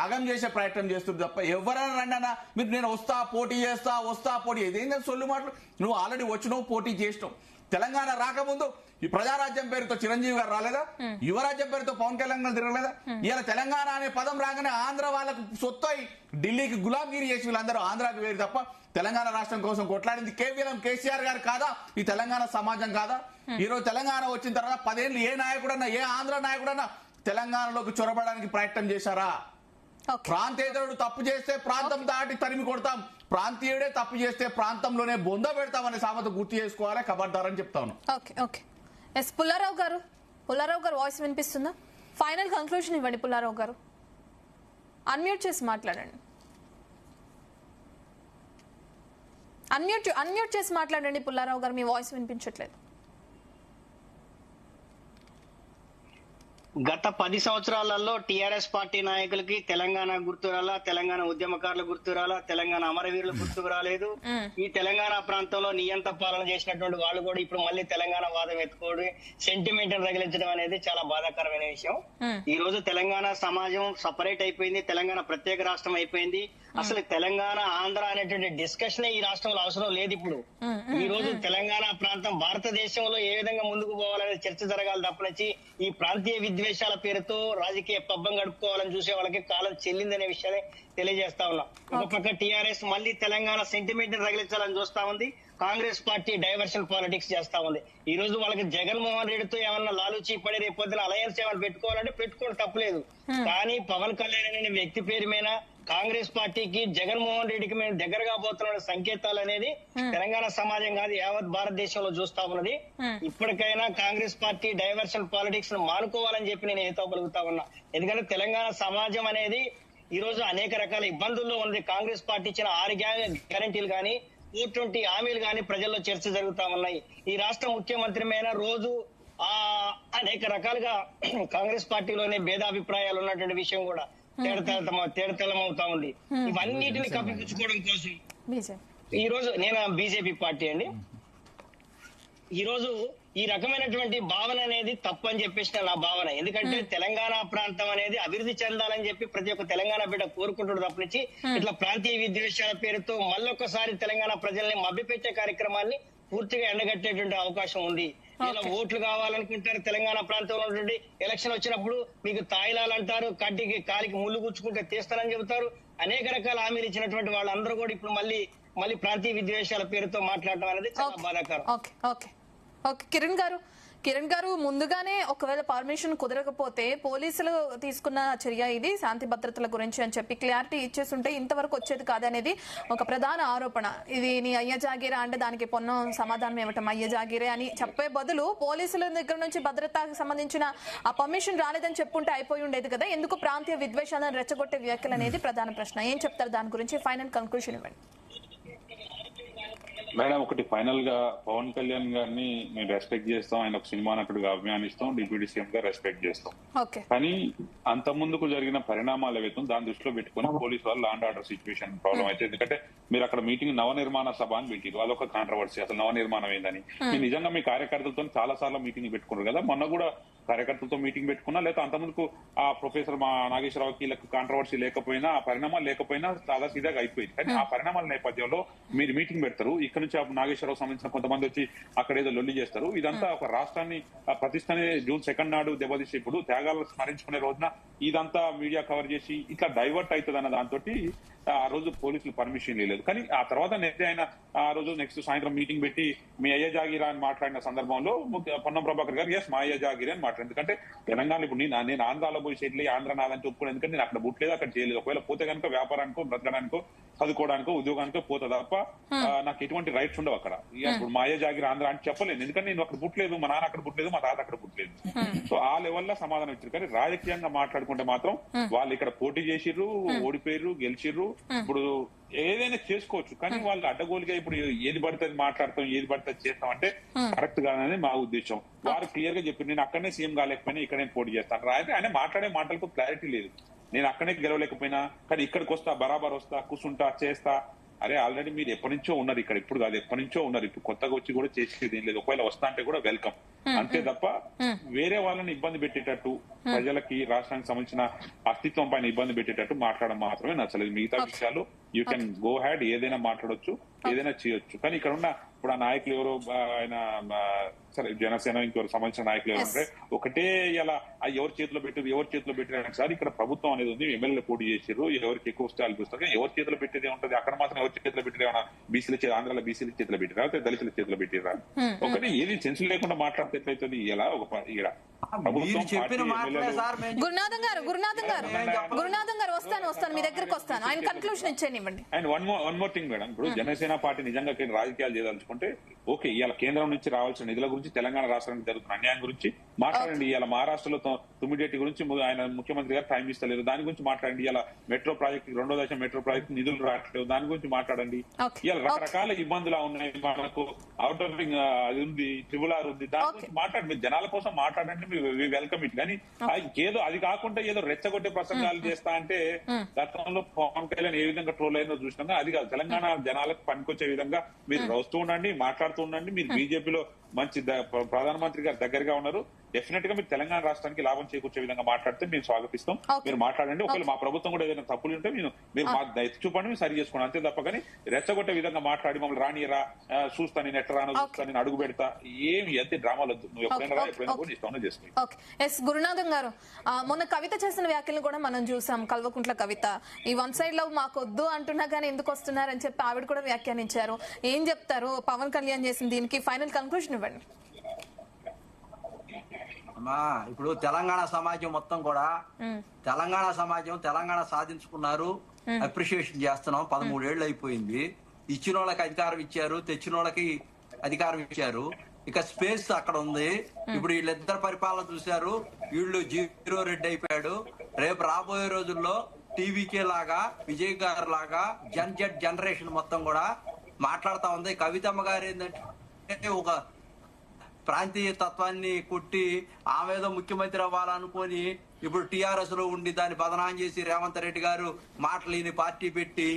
ఆగం చేసే ప్రయత్నం చేస్తుంది తప్ప ఎవరైనా రండి అన్న మీరు నేను వస్తా పోటీ ఇదేంటే సొల్లు మాటలు. నువ్వు ఆల్రెడీ వచ్చినావు, పోటీ చేసినావు. తెలంగాణ రాకముందు ఈ ప్రజారాజ్యం పేరుతో చిరంజీవి గారు రాలేదా? యువరాజ్యం పేరుతో పవన్ కళ్యాణ్ గారు తిరగలేదా? ఇలా తెలంగాణ అనే పదం రాగానే ఆంధ్ర వాళ్ళకు సొత్తై ఢిల్లీకి గులాంగిరి చేసి వీళ్ళందరూ ఆంధ్రాకి వేరు తప్ప తెలంగాణ రాష్ట్రం కోసం కొట్లాడింది కేవలం కేసీఆర్ గారు కాదా? ఈ తెలంగాణ సమాజం కాదా? ఈ రోజు తెలంగాణ వచ్చిన తర్వాత 10 ఏళ్ళు ఏ నాయకుడన్నా, ఏ ఆంధ్ర నాయకుడన్నా తెలంగాణలోకి చొరబడడానికి ప్రయత్నం చేశారా? ప్రాంతేతరుడు తప్పు చేస్తే ప్రాంతం దాటి తరిమి కొడతాం, ప్రాంతీయుడే తప్పు చేస్తే ప్రాంతంలోనే బొంద పెడతామనే సామెత గుర్తు చేసుకోవాలి. ఖబర్దారని చెప్తాను. పుల్లారావు గారు వాయిస్ వినిపిస్తుందా? ఫైనల్ కంక్లూజన్ ఇవ్వండి పుల్లారావు గారు. అన్మ్యూట్ చేసి మాట్లాడండి. అన్మ్యూట్ చేసి మాట్లాడండి పుల్లారావు గారు, మీ వాయిస్ వినిపించట్లేదు. గత 10 సంవత్సరాలలో టీఆర్ఎస్ పార్టీ నాయకులకి తెలంగాణ గుర్తు రాలా, తెలంగాణ ఉద్యమకారులు గుర్తు రాలా, తెలంగాణ అమరవీరులు గుర్తుకు రాలేదు. ఈ తెలంగాణ ప్రాంతంలో నియంత పాలన చేసినటువంటి వాళ్ళు కూడా ఇప్పుడు మళ్ళీ తెలంగాణ వాదం ఎత్తుకోవడం, సెంటిమెంట్ రగిలించడం అనేది చాలా బాధాకరమైన విషయం. ఈ రోజు తెలంగాణ సమాజం సపరేట్ అయిపోయింది, తెలంగాణ ప్రత్యేక రాష్ట్రం అయిపోయింది. అసలు తెలంగాణ ఆంధ్ర అనేటువంటి డిస్కషన్ ఈ రాష్ట్రంలో అవసరం లేదు. ఇప్పుడు ఈ రోజు తెలంగాణ ప్రాంతం భారతదేశంలో ఏ విధంగా ముందుకు పోవాలనే చర్చ జరగాలి తప్పనిచ్చి ఈ ప్రాంతీయ విద్వేషాల పేరుతో రాజకీయ పబ్బం గడుపుకోవాలని చూసే వాళ్ళకి కాలం చెల్లిందనే విషయాన్ని తెలియజేస్తా ఉన్నాం. ఒక పక్క టీఆర్ఎస్ మళ్ళీ తెలంగాణ సెంటిమెంట్ రగిలించాలని చూస్తా ఉంది, కాంగ్రెస్ పార్టీ డైవర్షన్ పాలిటిక్స్ చేస్తా ఉంది. ఈ రోజు వాళ్ళకి జగన్మోహన్ రెడ్డితో ఏమన్నా లాలూచి పడి రేపు పొద్దున అలయన్స్ ఏమైనా పెట్టుకోవాలంటే పెట్టుకోవడం తప్పలేదు. కానీ పవన్ కళ్యాణ్ అనే వ్యక్తి పేరు మీద కాంగ్రెస్ పార్టీకి జగన్మోహన్ రెడ్డికి మేము దగ్గరగా పోతున్న సంకేతాలు అనేది తెలంగాణ సమాజం కాదు యావత్ భారతదేశంలో చూస్తా ఉన్నది. ఇప్పటికైనా కాంగ్రెస్ పార్టీ డైవర్షన్ పాలిటిక్స్ ను మానుకోవాలని చెప్పి నేను ఏతో పలుకుతా ఉన్నా. ఎందుకంటే తెలంగాణ సమాజం అనేది ఈ రోజు అనేక రకాల ఇబ్బందుల్లో ఉంది. కాంగ్రెస్ పార్టీ ఇచ్చిన 6 గ్యారంటీలు కానీ 220 హామీలు కానీ ప్రజల్లో చర్చ జరుగుతా ఉన్నాయి. ఈ రాష్ట్ర ముఖ్యమంత్రి మీద రోజు అనేక రకాలుగా కాంగ్రెస్ పార్టీలోనే భేదాభిప్రాయాలు ఉన్నటువంటి విషయం కూడా తేడతెల్లం అవుతా ఉంది. ఇవన్నిటిని కప్పిపుచ్చుకోవడం కోసం ఈ రోజు నేను బీజేపీ పార్టీ అండి. ఈ రోజు ఈ రకమైనటువంటి భావన అనేది తప్పని చెప్పేసి నా భావన. ఎందుకంటే తెలంగాణ ప్రాంతం అనేది అభివృద్ధి చెందాలని చెప్పి ప్రతి ఒక్క తెలంగాణ బిడ్డ కోరుకుంటుడు తప్పనిచ్చి ఇట్లా ప్రాంతీయ విద్వేషాల పేరుతో మళ్ళొక్కసారి తెలంగాణ ప్రజల్ని మభ్యపెట్టే కార్యక్రమాన్ని పూర్తిగా ఎండగట్టేటువంటి అవకాశం ఉంది. ఇలా ఓట్లు కావాలనుకుంటారు. తెలంగాణ ప్రాంతంలో ఉన్నటువంటి ఎలక్షన్ వచ్చినప్పుడు మీకు తాయిలాలు అంటారు, కాలికి ముళ్ళు గుచ్చుకుంటే తీస్తారని చెబుతారు. అనేక రకాల హామీలు ఇచ్చినటువంటి వాళ్ళందరూ కూడా ఇప్పుడు మళ్ళీ ప్రాంతీయ విద్వేషాల పేరుతో మాట్లాడటం అనేది చాలా బాధాకరం. కిరణ్ గారు, కిరణ్ గారు, ముందుగానే ఒకవేళ పర్మిషన్ కుదరకపోతే పోలీసులు తీసుకున్న చర్య ఇది శాంతి భద్రతల గురించి అని చెప్పి క్లారిటీ ఇచ్చేస్తుంటే ఇంతవరకు వచ్చేది కాదనేది ఒక ప్రధాన ఆరోపణ. ఇది నీ అయ్య జాగీరా అంటే దానికి పొన్నం సమాధానం ఇవ్వటం అయ్య జాగీరే అని చెప్పే బదులు పోలీసుల దగ్గర నుంచి భద్రతకు సంబంధించిన ఆ పర్మిషన్ రాలేదని చెప్పుంటే అయిపోయి ఉండేది కదా. ఎందుకు ప్రాంతీయ విద్వేషాలను రెచ్చగొట్టే వ్యాఖ్యలు అనేది ప్రధాన ప్రశ్న. ఏం చెప్తారు దాని గురించి? ఫైనల్ కన్క్లూషన్ ఇవ్వండి మేడం. ఒకటి ఫైనల్ గా పవన్ కళ్యాణ్ గారిని మేము రెస్పెక్ట్ చేస్తాం, ఆయన ఒక సినిమా నటుడుగా అభిమానిస్తాం, డిప్యూటీ సీఎం గా రెస్పెక్ట్ చేస్తాం. కానీ అంత ముందుకు జరిగిన పరిణామాలు ఏవైతే దాని దృష్టిలో పెట్టుకుని పోలీసు వాళ్ళు law and order situation problem అయితే, ఎందుకంటే మీరు అక్కడ మీటింగ్ నవనిర్మాణ సభ అని పెట్టారు, అదొక కాంట్రవర్సీ. అసలు నవనిర్మాణం ఏందని మీరు నిజంగా మీ కార్యకర్తలతో చాలా సార్లు మీటింగ్ పెట్టుకున్నారు కదా. మొన్న కూడా కార్యకర్తలతో మీటింగ్ పెట్టుకున్నా, లేదా అంతమందికి ఆ ప్రొఫెసర్ మా నాగేశ్వరరావుకి కాంట్రవర్సీ లేకపోయినా, ఆ పరిణామాలు లేకపోయినా చాలా సీదాగా అయిపోయింది. కానీ ఆ పరిణామాల నేపథ్యంలో మీరు మీటింగ్ పెడతారు, ఇక్కడ నుంచి నాగేశ్వరరావు సంబంధించిన కొంతమంది వచ్చి అక్కడ ఏదో లొల్లి చేస్తారు. ఇదంతా ఒక రాష్ట్రాన్ని ప్రతిష్టని జూన్ 2 నాడు దెబ్బతీసి ఇప్పుడు త్యాగాలు స్మరించుకునే రోజున ఇదంతా మీడియా కవర్ చేసి ఇట్లా డైవర్ట్ అవుతుంది అన్న దాంతో ఆ రోజు పోలీసులు పర్మిషన్ లేదు. కానీ ఆ తర్వాత నెక్స్ట్ ఆయన ఆ రోజు నెక్స్ట్ సాయంత్రం మీటింగ్ పెట్టి మీ అయ్య జాగిరా అని మాట్లాడిన సందర్భంలో పొన్నం ప్రభాకర్ గారు ఎస్ మా అయ్య జాగిరా అని మాట్లాడారు. ఎందుకంటే తెలంగాణ ఇప్పుడు నేను ఆంధ్రాలో పోయి సెటిల్ ఆంధ్ర నాదని చెప్పుకున్నాను, ఎందుకంటే నేను అక్కడ పుట్టలేదు, అక్కడ చేయలేదు. ఒకవేళ పోతే కనుక వ్యాపారానికో బ్రతకడానికో చదువుకోవడానికో ఉద్యోగానికో పోతా తప్ప నాకు ఎటువంటి రైట్స్ ఉండవు అక్కడ. ఇప్పుడు మా అయ్య జాగిరా ఆంధ్ర అని చెప్పలేను, ఎందుకంటే నేను అక్కడ పుట్టలేదు, మా నాన్న అక్కడ పుట్టలేదు, మా తాత అక్కడ పుట్టలేదు. సో ఆ లెవెల్లో సమాధానం ఇచ్చారు. కానీ రాజకీయంగా మాట్లాడుకుంటే మాత్రం వాళ్ళు ఇక్కడ పోటీ చేసిర్రు, ఓడిపోయారు, గెలిచిర్రు. ఇప్పుడు ఏదైనా చేసుకోవచ్చు, కానీ వాళ్ళు అడ్డగోలుగా ఇప్పుడు ఏది పడితే మాట్లాడతాం, ఏది పడితే చేస్తాం అంటే కరెక్ట్ కాదని మా ఉద్దేశం. వారు క్లియర్ గా చెప్పారు, నేను అక్కడనే సీఎం కాలేకపోయినా ఇక్కడ నేను పోటీ చేస్తాను. ఆయన మాట్లాడే మాటలకు క్లారిటీ లేదు. నేను అక్కడే గెలవలేకపోయినా కానీ ఇక్కడికి వస్తా, బరాబర్ వస్తా, కూర్చుంటా, చేస్తా. అరే ఆల్రెడీ మీరు ఎప్పటి నుంచో ఉన్నారు ఇక్కడ, ఇప్పుడు కాదు ఎప్పటి నుంచో ఉన్నారు, ఇప్పుడు కొత్తగా వచ్చి కూడా చేసేది ఏం లేదు. ఒకవేళ వస్తా అంటే కూడా వెల్కమ్, అంతే తప్ప వేరే వాళ్ళని ఇబ్బంది పెట్టేటట్టు, ప్రజలకి రాష్ట్రానికి సంబంధించిన అస్తిత్వం పైన ఇబ్బంది పెట్టేటట్టు మాట్లాడడం మాత్రమే నచ్చలేదు. మిగతా విషయాలు యూ కెన్ గో హ్యాడ్, ఏదైనా మాట్లాడొచ్చు, ఏదైనా చేయొచ్చు. కానీ ఇక్కడ ఉన్న ఇప్పుడు ఆ నాయకులు ఎవరో ఆయన సరే జనసేన ఇంకెవరు సంబంధించిన నాయకులు ఎవరంటే ఒకటే ఇలా ఎవరి చేతిలో పెట్టారు సార్. ఇక్కడ ప్రభుత్వం అనేది ఉంది, ఎమ్మెల్యేలు పోటీ చేసారు, ఎవరికి ఎక్కువ వస్తే వాళ్ళకి వస్తారు. ఎవరి చేతిలో పెట్టేది ఉంటుంది అక్కడ మాత్రం, ఎవరి చేతిలో పెట్టేది ఏమన్నా బీసీల ఆంధ్రాలో బీసీల చేతిలో పెట్టారా, దళితుల చేతిలో పెట్టారా? ఒకటి ఏది సెన్స్ లేకుండా మాట్లాడితే ఎట్లయితుంది? ఇలా ఒక గురునాథం గారు వస్తాను మీ దగ్గరకు వస్తాను. ఆయన కన్క్లూషన్ ఇచ్చేయండి. And one more thing madam, ఇప్పుడు జనసేన పార్టీ నిజంగా రాజకీయాలు చేయదలుచుకుంటే ఓకే, ఇవాళ కేంద్రం నుంచి రావాల్సిన నిధుల గురించి, తెలంగాణ రాష్ట్రానికి జరుగుతున్న అన్యాయం గురించి మాట్లాడండి. ఇవాళ మహారాష్ట్రలో తుమ్మిడేటి గురించి ఆయన ముఖ్యమంత్రి గారు టైం ఇస్తలేరు, దాని గురించి మాట్లాడండి. ఇలా మెట్రో ప్రాజెక్ట్ 2వ దశ మెట్రో ప్రాజెక్ట్ నిధులు రావట్లేదు, దాని గురించి మాట్లాడండి. ఇవాళ రకరకాల ఇబ్బందులు ఉన్నాయి, మనకు అవుటర్ రింగ్ అది ఉంది, ట్రిబుల్ ఆర్ ఉంది, దాని గురించి మాట్లాడండి. మీరు జనాల కోసం మాట్లాడండి, వెల్కమ్ ఇట్. కానీ ఏదో అది కాకుండా ఏదో రెచ్చగొట్టే ప్రసంగాలు చేస్తా అంటే గతంలో పవన్ కళ్యాణ్ ఏ విధంగా ట్రోల్ అయిందో చూసినా అది కాదు. తెలంగాణ జనాలకు పనికొచ్చే విధంగా మీరు వస్తూ ఉండండి, మాట్లాడుతూ ఉండండి. మీరు బీజేపీలో మంచి ప్రధానమంత్రి గారు దగ్గరగా ఉన్నారు, డెఫినెట్ గా మీరు తెలంగాణ రాష్ట్రానికి లాభం చేకూర్చే విధంగా మాట్లాడితే మేము స్వాగతిస్తాం. మీరు మాట్లాడండి. ఒకవేళ మా ప్రభుత్వం కూడా ఏదైనా తప్పులు ఉంటే మీరు మా ఎత్తి చూపండి, మేము సరి చేసుకోండి, అంతే తప్ప కానీ రెచ్చగొట్టే విధంగా మాట్లాడి మమ్మల్ని రానిరా, చూస్తా నేను ఎట్లా రాను, చూస్తా నేను అడుగు పెడతా, ఏమి అంతే డ్రామాలు వద్దు. నువ్వు ఎప్పుడైనా ఎప్పుడైనా కూడా ఇష్టం చేసుకోండి. గురునాథం గారు, మొన్న కవిత చేసిన వ్యాఖ్యలను కూడా మనం చూసాం. కల్వకుంట్ల కవిత ఈ వన్ సైడ్ లవ్ మాకు వద్దు అంటున్నా కానీ ఎందుకు వస్తున్నారని చెప్పి ఆవిడ కూడా వ్యాఖ్యానించారు. ఏం చెప్తారు పవన్ కళ్యాణ్ చేసిన దీనికి? ఫైనల్ కన్క్లూషన్ ఇవ్వండి. ఇప్పుడు తెలంగాణ సమాజం మొత్తం కూడా తెలంగాణ సాధించుకున్నారు, అప్రిషియేషన్ చేస్తున్నాం. 13 ఏళ్ళు అయిపోయింది. ఇచ్చిన వాళ్ళకి అధికారం ఇచ్చారు, తెచ్చిన వాళ్ళకి అధికారం ఇచ్చారు. ఇక స్పేస్ అక్కడ ఉంది. ఇప్పుడు వీళ్ళిద్దరు పరిపాలన చూశారు, వీళ్ళు 0 రెడ్డి అయిపోయాడు. రేపు రాబోయే రోజుల్లో టీవీకే లాగా, విజయ్ గారు లాగా జనరేషన్ మొత్తం కూడా మాట్లాడుతా ఉంది. కవితమ్మ గారు ఏంటంటే ఒక ప్రాంతీయ తత్వాన్ని కొట్టి ఆమెదో ముఖ్యమంత్రి అవ్వాలనుకొని ఇప్పుడు టీఆర్ఎస్ లో ఉండి దాన్ని బదనాం చేసి రేవంత్ రెడ్డి గారు మాటలేని పార్టీ పెట్టి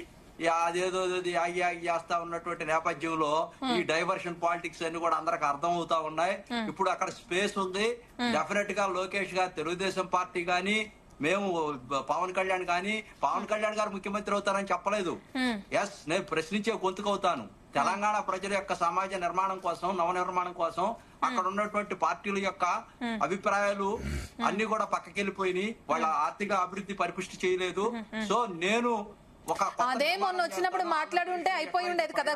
అదేదో ఆగి చేస్తా ఉన్నటువంటి నేపథ్యంలో ఈ డైవర్షన్ పాలిటిక్స్ అన్ని కూడా అందరికి అర్థం అవుతా ఉన్నాయి. ఇప్పుడు అక్కడ స్పేస్ ఉంది. డెఫినెట్ గా లోకేష్ గారు తెలుగుదేశం పార్టీ గాని, మేము పవన్ కళ్యాణ్ గారు ముఖ్యమంత్రి అవుతారని చెప్పలేదు. ఎస్, నేను ప్రశ్నించే గొంతుకవుతాను. తెలంగాణ ప్రజల యొక్క సమాజ నిర్మాణం కోసం, నవనిర్మాణం కోసం అక్కడ ఉన్నటువంటి పార్టీల యొక్క అభిప్రాయాలు అన్ని కూడా పక్కకెళ్ళిపోయినాయి. వాళ్ళ ఆర్థిక అభివృద్ధి పరిపుష్టి చేయలేదు. సో నేను అదే మొన్న వచ్చినప్పుడు మాట్లాడుంటే అయిపోయి ఉండేది కదా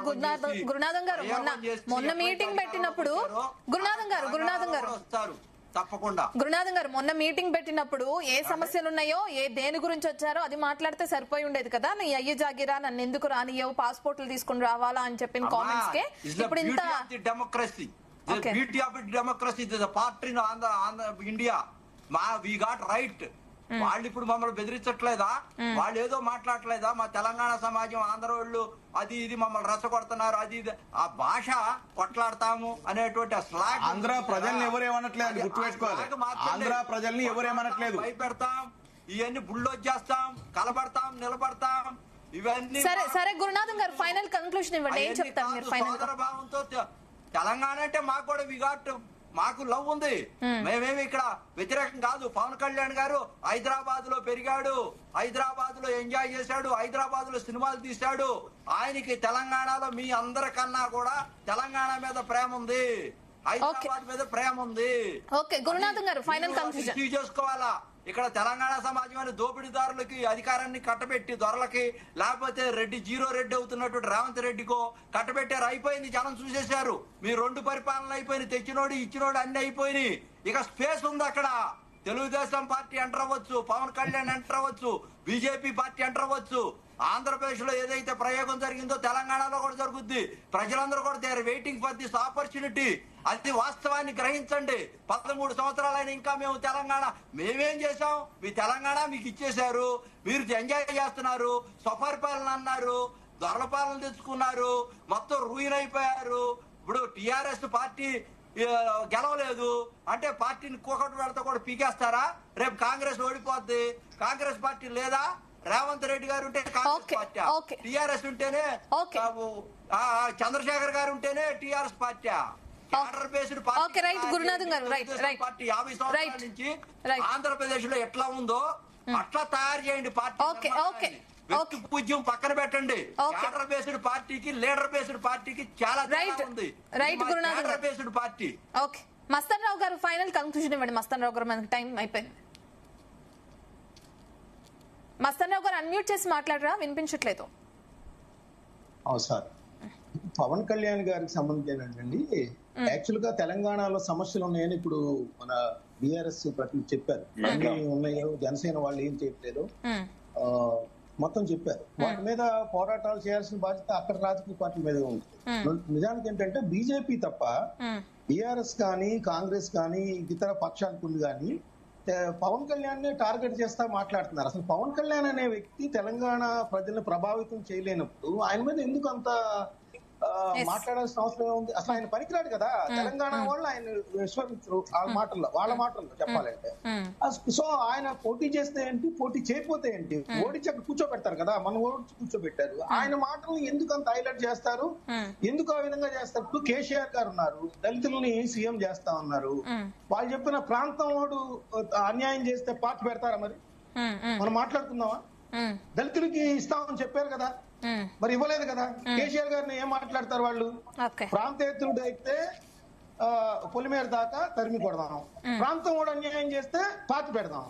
గురునాథం గారు. మొన్న మీటింగ్ పెట్టినప్పుడు గురునాథం గారు వస్తారు తప్పకుండా. గురునాథం గారు మొన్న మీటింగ్ పెట్టినప్పుడు ఏ సమస్యలు ఉన్నాయో దేని గురించి వచ్చారో అది మాట్లాడితే సరిపోయి ఉండేది కదా. నీ అయ్యి జాగిరా, నన్ను ఎందుకు రానియవు, పాస్పోర్ట్లు తీసుకుని రావాలా అని చెప్పిన కామెంట్స్ కే ఇప్పుడు ఇంత democracy, beauty of democracy, party in India, we got right. వాళ్ళు ఇప్పుడు మమ్మల్ని బెదిరించట్లేదా? వాళ్ళు ఏదో మాట్లాడట్లేదా? మా తెలంగాణ సమాజం ఆంధ్ర వాళ్ళు అది ఇది మమ్మల్ని రెచ్చగొడుతున్నారు, అది ఇది. ఆ భాష కొట్లాడతాము అనేటువంటి స్లాగ్ ఆంధ్ర ప్రజల్ని ఎవరేమనట్లేదు, గుర్తుపెట్టుకోవాలి. ఆంధ్ర ప్రజల్ని ఎవరేమనట్లేదు. భయపెడతాం, ఇవన్నీ బుల్డోజ్ చేస్తాం, కలబడతాం, నిలబడతాం, ఇవన్నీ. సరే గురునాథం గారు ఫైనల్ కన్క్లూషన్ ఇవ్వండి. ఏం చెప్తారు మీరు ఫైనల్? సోదర భావంతో తెలంగాణ అంటే మాకు కూడా మాకు లవ్ ఉంది. మేమేమి ఇక్కడ వ్యతిరేకం కాదు. పవన్ కళ్యాణ్ గారు హైదరాబాద్ లో పెరిగాడు, హైదరాబాద్ లో ఎంజాయ్ చేశాడు, హైదరాబాద్ లో సినిమాలు తీశాడు. ఆయనకి తెలంగాణలో మీ అందరికన్నా కూడా తెలంగాణ మీద ప్రేమ ఉంది, హైదరాబాద్ మీద ప్రేమ ఉంది. ఓకే గురునాథం గారు ఫైనల్ కన్క్లూజన్ చేసుకోవాలా. ఇక్కడ తెలంగాణ సమాజమైన దోపిడీదారులకి అధికారాన్ని కట్టబెట్టి దొరలకి, లేకపోతే జీరో రెడ్డి అవుతున్నటువంటి రేవంత్ రెడ్డికో కట్టబెట్టారు. అయిపోయింది, జనం చూసేశారు. మీ 2 పరిపాలన అయిపోయింది. తెచ్చినోడు ఇచ్చినోడు అన్ని అయిపోయినాయి. ఇక స్పేస్ ఉంది అక్కడ. తెలుగుదేశం పార్టీ ఎంటర్ అవ్వచ్చు, పవన్ కళ్యాణ్ ఎంటర్ అవ్వచ్చు, బీజేపీ పార్టీ ఎంటర్ అవ్వచ్చు. ఆంధ్రప్రదేశ్ లో ఏదైతే ప్రయోగం జరిగిందో తెలంగాణలో కూడా జరుగుద్ది. ప్రజలందరూ కూడా they are waiting for this opportunity. అది వాస్తవాన్ని గ్రహించండి. 13 సంవత్సరాలైన ఇంకా మేము తెలంగాణ మేమేం చేశాం? మీ తెలంగాణ మీకు ఇచ్చేశారు, మీరు ఎంజాయ్ చేస్తున్నారు, స్వపరిపాలన అన్నారు, దొరల పాలన తెచ్చుకున్నారు, మొత్తం రూయిన్ అయిపోయారు. ఇప్పుడు టిఆర్ఎస్ పార్టీ గెలవలేదు అంటే పార్టీని కోకటి పెడతా కూడా పీకేస్తారా? రేపు కాంగ్రెస్ ఓడిపోద్ది. కాంగ్రెస్ పార్టీ లేదా? రేవంత్ రెడ్డి గారు ఉంటే కాంగ్రెస్ పార్టీ, టిఆర్ఎస్ ఉంటేనే చంద్రశేఖర్ గారు ఉంటేనే టిఆర్ఎస్ పార్టీ. గురునాథం గారు పార్టీ 50 సంవత్సరాల నుంచి ఆంధ్రప్రదేశ్ లో ఎట్లా ఉందో అట్లా తయారు చేయండి పార్టీ. వ్యక్తి పూజ్యం పక్కన పెట్టండి. క్యాడర్ బేస్డ్ పార్టీకి, లీడర్ బేస్డ్ పార్టీకి చాలా ఉంది. Cadre based party. Okay Mastan Rao garu final conclusion ఇవ్వండి. మస్తాన్ రావు గారు మనకి టైం అయిపోయింది. మస్తాన్ రావు గారు అన్మ్యూట్ చేసి మాట్లాడరా, వినిపించట్లేదు. సార్ పవన్ కళ్యాణ్ గారికి సంబంధించి ఏంటండి, యాక్చువల్ గా తెలంగాణలో సమస్యలు ఉన్నాయని ఇప్పుడు మన బీఆర్ఎస్ ప్రతినిధి చెప్పారు. అన్ని ఉన్నాయో, జనసేన వాళ్ళు ఏం చేయట్లేదు మొత్తం చెప్పారు. వాటి మీద పోరాటాలు చేయాల్సిన బాధ్యత అక్కడ రాజకీయ పార్టీల మీద ఉంటుంది. నిజానికి ఏంటంటే బీజేపీ తప్ప బీఆర్ఎస్ కానీ కాంగ్రెస్ కానీ ఇతర పక్షాలకు ఉంది కానీ పవన్ కళ్యాణ్ ని టార్గెట్ చేస్తా మాట్లాడుతున్నారు. అసలు పవన్ కళ్యాణ్ అనే వ్యక్తి తెలంగాణ ప్రజల్ని ప్రభావితం చేయలేనప్పుడు ఆయన మీద ఎందుకు అంత మాట్లాడాల్సిన అవసరం ఉంది? అసలు ఆయన పనికిరాడు కదా. తెలంగాణ వాళ్ళు ఆయన విశ్వసించరు వాళ్ళ మాటల్లో చెప్పాలంటే. సో ఆయన పోటీ చేస్తే ఏంటి, పోటీ చేయకపోతే ఏంటి, ఓడించి అక్కడ కూర్చోబెడతారు కదా, మనం ఓడించి కూర్చోబెట్టారు. ఆయన మాటలు ఎందుకు అంత హైలైట్ చేస్తారు, ఎందుకు ఆ విధంగా చేస్తారు? ఇప్పుడు కేసీఆర్ గారు ఉన్నారు, దళితుల్ని సీఎం చేస్తా ఉన్నారు. వాళ్ళు చెప్పిన ప్రాంతం వాడు అన్యాయం చేస్తే పార్టీ పెడతారా? మరి మనం మాట్లాడుకుందామా? దళితులకి ఇస్తామని చెప్పారు కదా, మరి ఇవ్వలేదు కదా. కేసీఆర్ గారిని ఏం మాట్లాడతారు వాళ్ళు? ప్రాంతేతరుడు అయితే పొలిమేర దాకా తరిమి కొడదాం, ప్రాంతం కూడా అన్యాయం చేస్తే పార్టీ పెడదాం.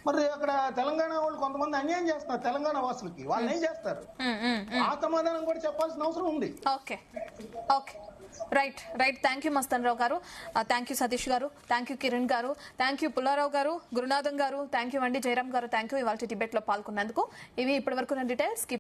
మరి అక్కడ తెలంగాణ వాళ్ళు కొంతమంది అన్యాయం చేస్తున్నారు తెలంగాణ వాసులకి, వాళ్ళు ఏం చేస్తారు? ఆ సమాధానం కూడా చెప్పాల్సిన అవసరం ఉంది. Okay okay right thank you Mastan Rao garu, thank you Satish గారు, థ్యాంక్ యూ కిరణ్ గారు, థ్యాంక్ యూ పుల్లారావు గారు, గురునాథం గారు, థ్యాంక్ యూ అండి, జయరామ్ గారు, థ్యాంక్ యూ ఇవాళ డిబేట్ లో పాల్గొన్నందుకు. ఇవి ఇప్పటి వరకు డీటెయిల్స్.